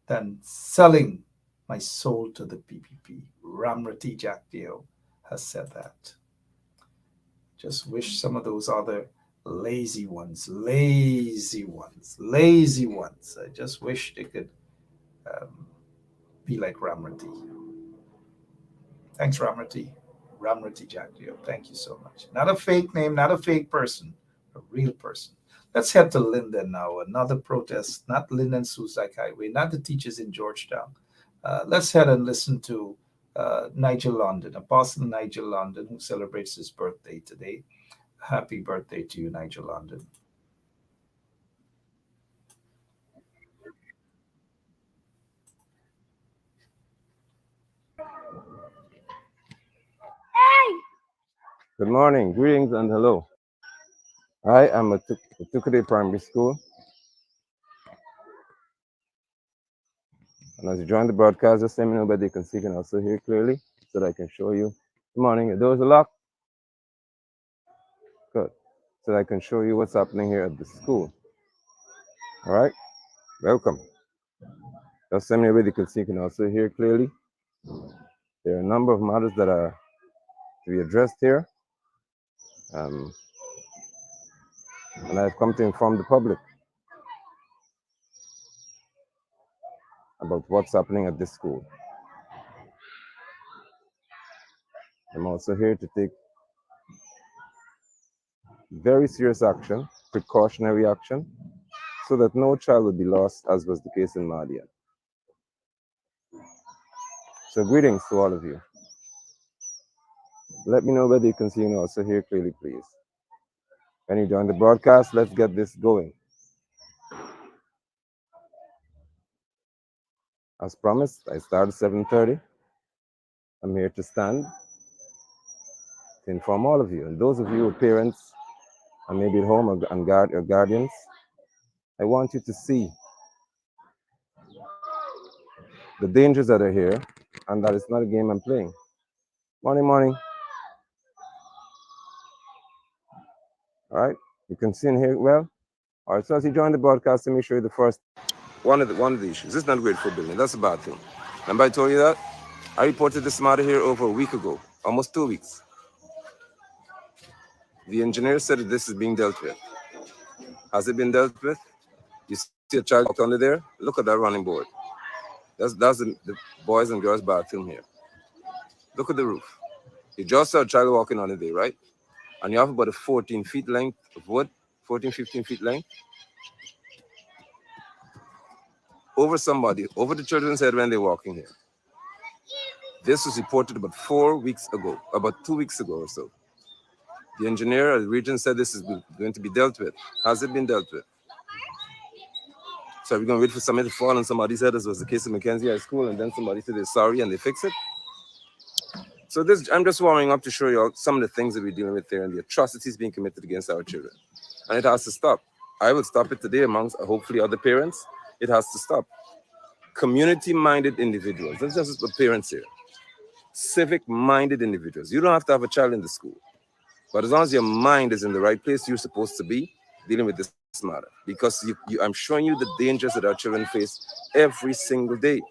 than selling my soul to the PPP. Ramrati Jack Deo has said that. Just wish some of those other lazy ones. I just wish they could be like Ramrati. Thanks, Ramrati. Ramrati Jack Deo. Thank you so much. Not a fake name, not a fake person, a real person. Let's head to Linden now. Another protest, not Linden Suicide Highway, not the teachers in Georgetown. Let's head and listen to Nigel London, Apostle Nigel London, who celebrates his birthday today. Happy birthday to you, Nigel London. Good morning, greetings and hello. I am at Tukade Primary School. And as you join the broadcast, just let me know whether you can see and also hear clearly so that I can show you. Good morning, the doors are locked. Good. So that I can show you what's happening here at the school. All right, welcome. Just let me know whether you can see and also hear clearly. There are a number of matters that are to be addressed here. And I've come to inform the public about what's happening at this school. I'm also here to take very serious action, precautionary action, so that no child will be lost, as was the case in Madian. So greetings to all of you. Let me know whether you can see and also hear clearly, please. When you join the broadcast, let's get this going. As promised, I start at 7:30. I'm here to stand to inform all of you. And those of you who are parents and maybe at home or guardians, I want you to see the dangers that are here and that it's not a game I'm playing. Morning. All right, you can see and hear well. All right, so as you join the broadcast, let me show you the first one of the issues. This is not great for building. That's a bad thing. Remember I told you that? I reported this matter here over a week ago, almost 2 weeks. The engineer said that this is being dealt with. Has it been dealt with? You see a child walked under there? Look at that running board. That's the boys and girls bathroom here. Look at the roof. You just saw a child walking under there, right? And you have about a 14 feet length of wood, 14, 15 feet length. Over the children's head when they're walking here. This was reported about 4 weeks ago, about 2 weeks ago or so. The engineer at the region said this is going to be dealt with. Has it been dealt with? So are we going to wait for somebody to fall on somebody's head, as was the case in Mackenzie High School, and then somebody said they're sorry and they fix it? So I'm just warming up to show you all some of the things that we're dealing with there and the atrocities being committed against our children. And it has to stop. I will stop it today amongst hopefully other parents. It has to stop. Community-minded individuals. That's just the parents here. Civic-minded individuals. You don't have to have a child in the school. But as long as your mind is in the right place, you're supposed to be dealing with this matter. Because I'm showing you the dangers that our children face every single day.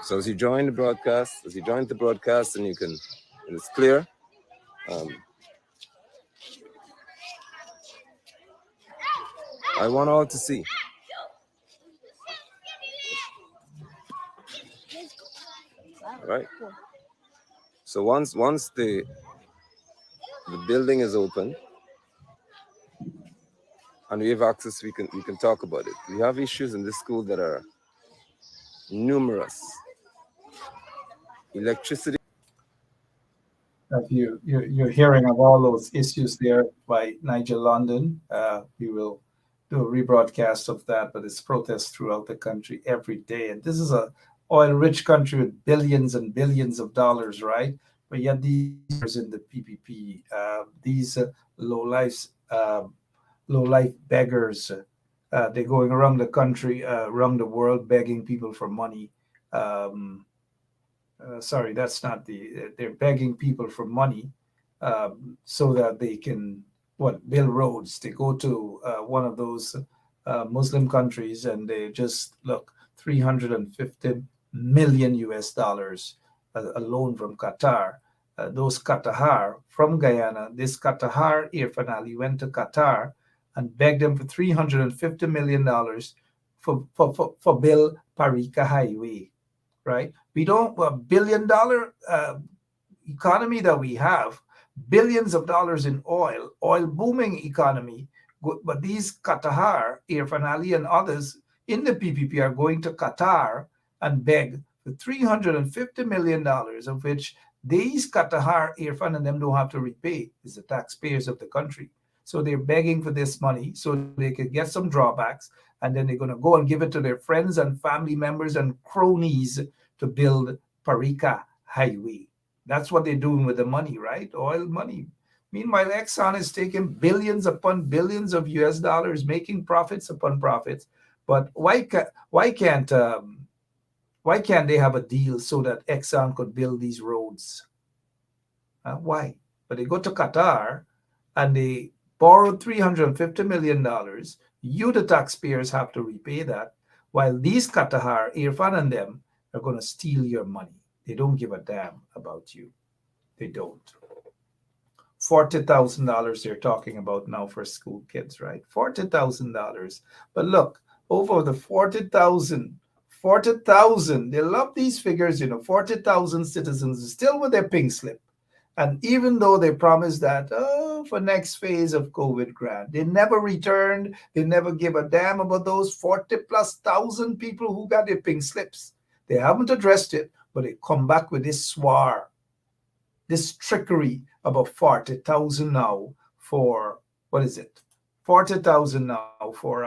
So as you join the broadcast, and and it's clear, I want all to see. All right. So once the building is open and we have access, we can talk about it. We have issues in this school that are numerous. Electricity. You're hearing of all those issues there by Nigel London. We will do a rebroadcast of that, but it's protests throughout the country every day. And this is a oil-rich country with billions and billions of dollars, right? But yet these in the PPP, these low life beggars, they're going around the country, around the world, begging people for money. Sorry, that's not they're begging people for money so that they can build roads. They go to one of those Muslim countries and they just look 350 million US dollars a loan from Qatar. Those Qatar from Guyana, this Qatar Irfan Ali went to Qatar and begged them for $350 million for build Parika Highway, right? We don't, $1 billion economy that we have, billions of dollars in oil booming economy. But these Qatar, Irfan Ali and others in the PPP are going to Qatar and beg for $350 million, of which these Qatar, Irfan and them don't have to repay. It's the taxpayers of the country. So they're begging for this money so they can get some drawbacks, and then they're going to go and give it to their friends and family members and cronies to build Parika Highway. That's what they're doing with the money, right? Oil money. Meanwhile, Exxon is taking billions upon billions of US dollars, making profits upon profits. But why can't they have a deal so that Exxon could build these roads? Why? But they go to Qatar and they borrowed $350 million. You, the taxpayers, have to repay that, while these Qatar, Irfan and them, are going to steal your money. They don't give a damn about you. They don't. $40,000 they're talking about now for school kids, right? $40,000. But look, over the 40,000, they love these figures, 40,000 citizens still with their pink slip. And even though they promised that, for next phase of COVID grant, they never returned. They never give a damn about those 40,000+ people who got their pink slips. They haven't addressed it, but they come back with this swar, this trickery about 40,000 now for, what is it? 40,000 now for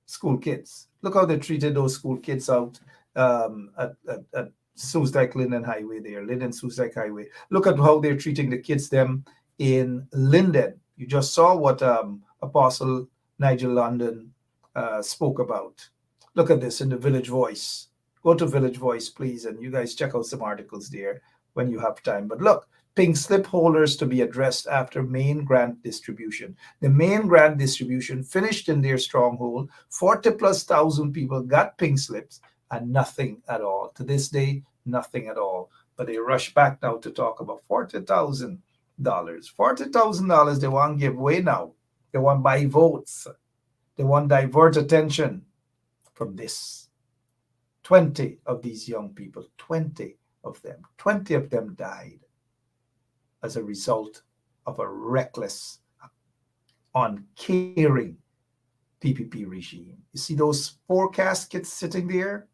school kids. Look how they treated those school kids out at Susdike Linden Highway there, Linden Susdike Highway. Look at how they're treating the kids them in Linden. You just saw what Apostle Nigel London spoke about. Look at this in the Village Voice. Go to Village Voice, please, and you guys check out some articles there when you have time. But look, pink slip holders to be addressed after main grant distribution. The main grant distribution finished in their stronghold. 40,000+ people got pink slips and nothing at all. To this day, nothing at all. But they rush back now to talk about $40,000. $40,000 they want to give away now. They want to buy votes. They want to divert attention from this. 20 of these young people, 20 of them died as a result of a reckless, uncaring PPP regime. You see those 4 caskets sitting there?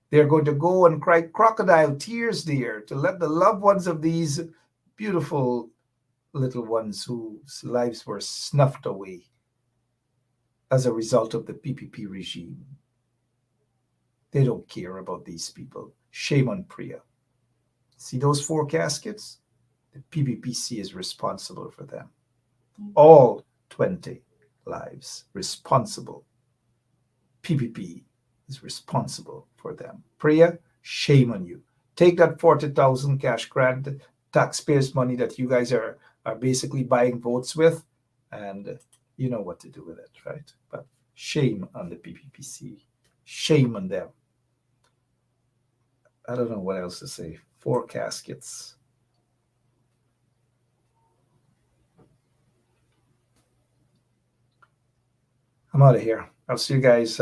They're going to go and cry crocodile tears there to let the loved ones of these beautiful little ones whose lives were snuffed away as a result of the PPP regime. They don't care about these people. Shame on Priya. See those 4 caskets? The PPPC is responsible for them. All 20 lives responsible. PPP is responsible for them. Priya, shame on you. Take that 40,000 cash grant, taxpayers' money that you guys are basically buying votes with, and you know what to do with it, right? But shame on the PPPC. Shame on them. I don't know what else to say. 4 caskets. I'm out of here. I'll see you guys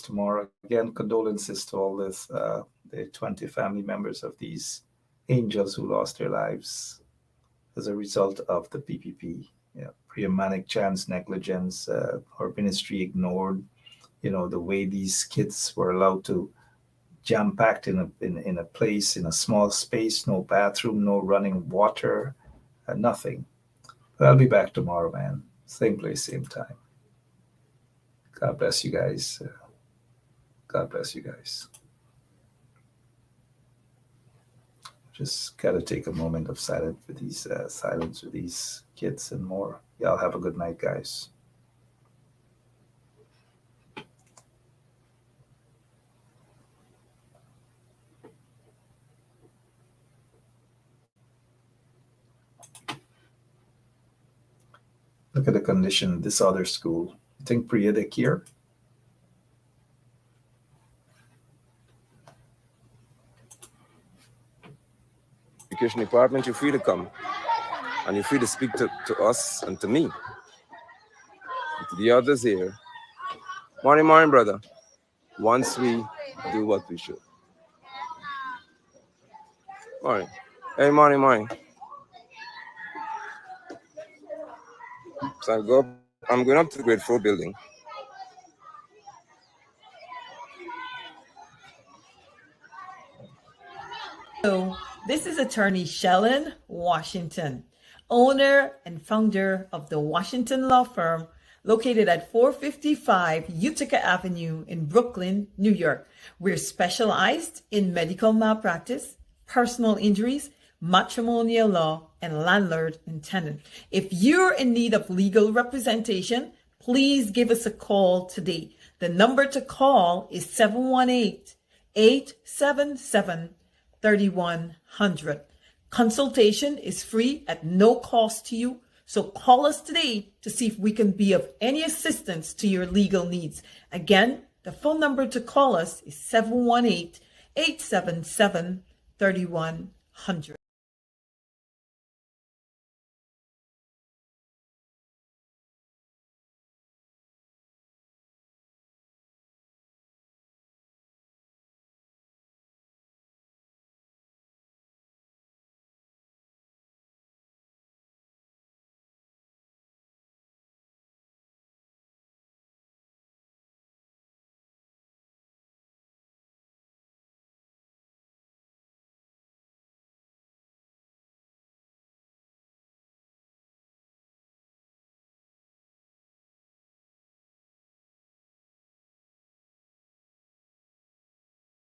tomorrow. Again, condolences to all this, the 20 family members of these angels who lost their lives as a result of the PPP. Priya Manik Chand's negligence, her ministry ignored, the way these kids were allowed to jam-packed in a place, in a small space, no bathroom, no running water, nothing. But I'll be back tomorrow, man. Same place, same time. God bless you guys. God bless you guys. just gotta take a moment of silence for these kids and more. Y'all have a good night, guys. Look at the condition of this other school. You think Priya they care? Education department, you're free to come. And you're free to speak to us and to me. And to the others here. Morning, brother. Once we do what we should. Morning. Hey, morning. So I'm going up to the grade 4 building. So, this is attorney Shellen Washington, owner and founder of the Washington law firm located at 455 Utica Avenue in Brooklyn, New York. We're specialized in medical malpractice, personal injuries, matrimonial law, and landlord and tenant. If you're in need of legal representation, please give us a call today. The number to call is 718-877-3100. Consultation is free at no cost to you. So call us today to see if we can be of any assistance to your legal needs. Again, the phone number to call us is 718-877-3100.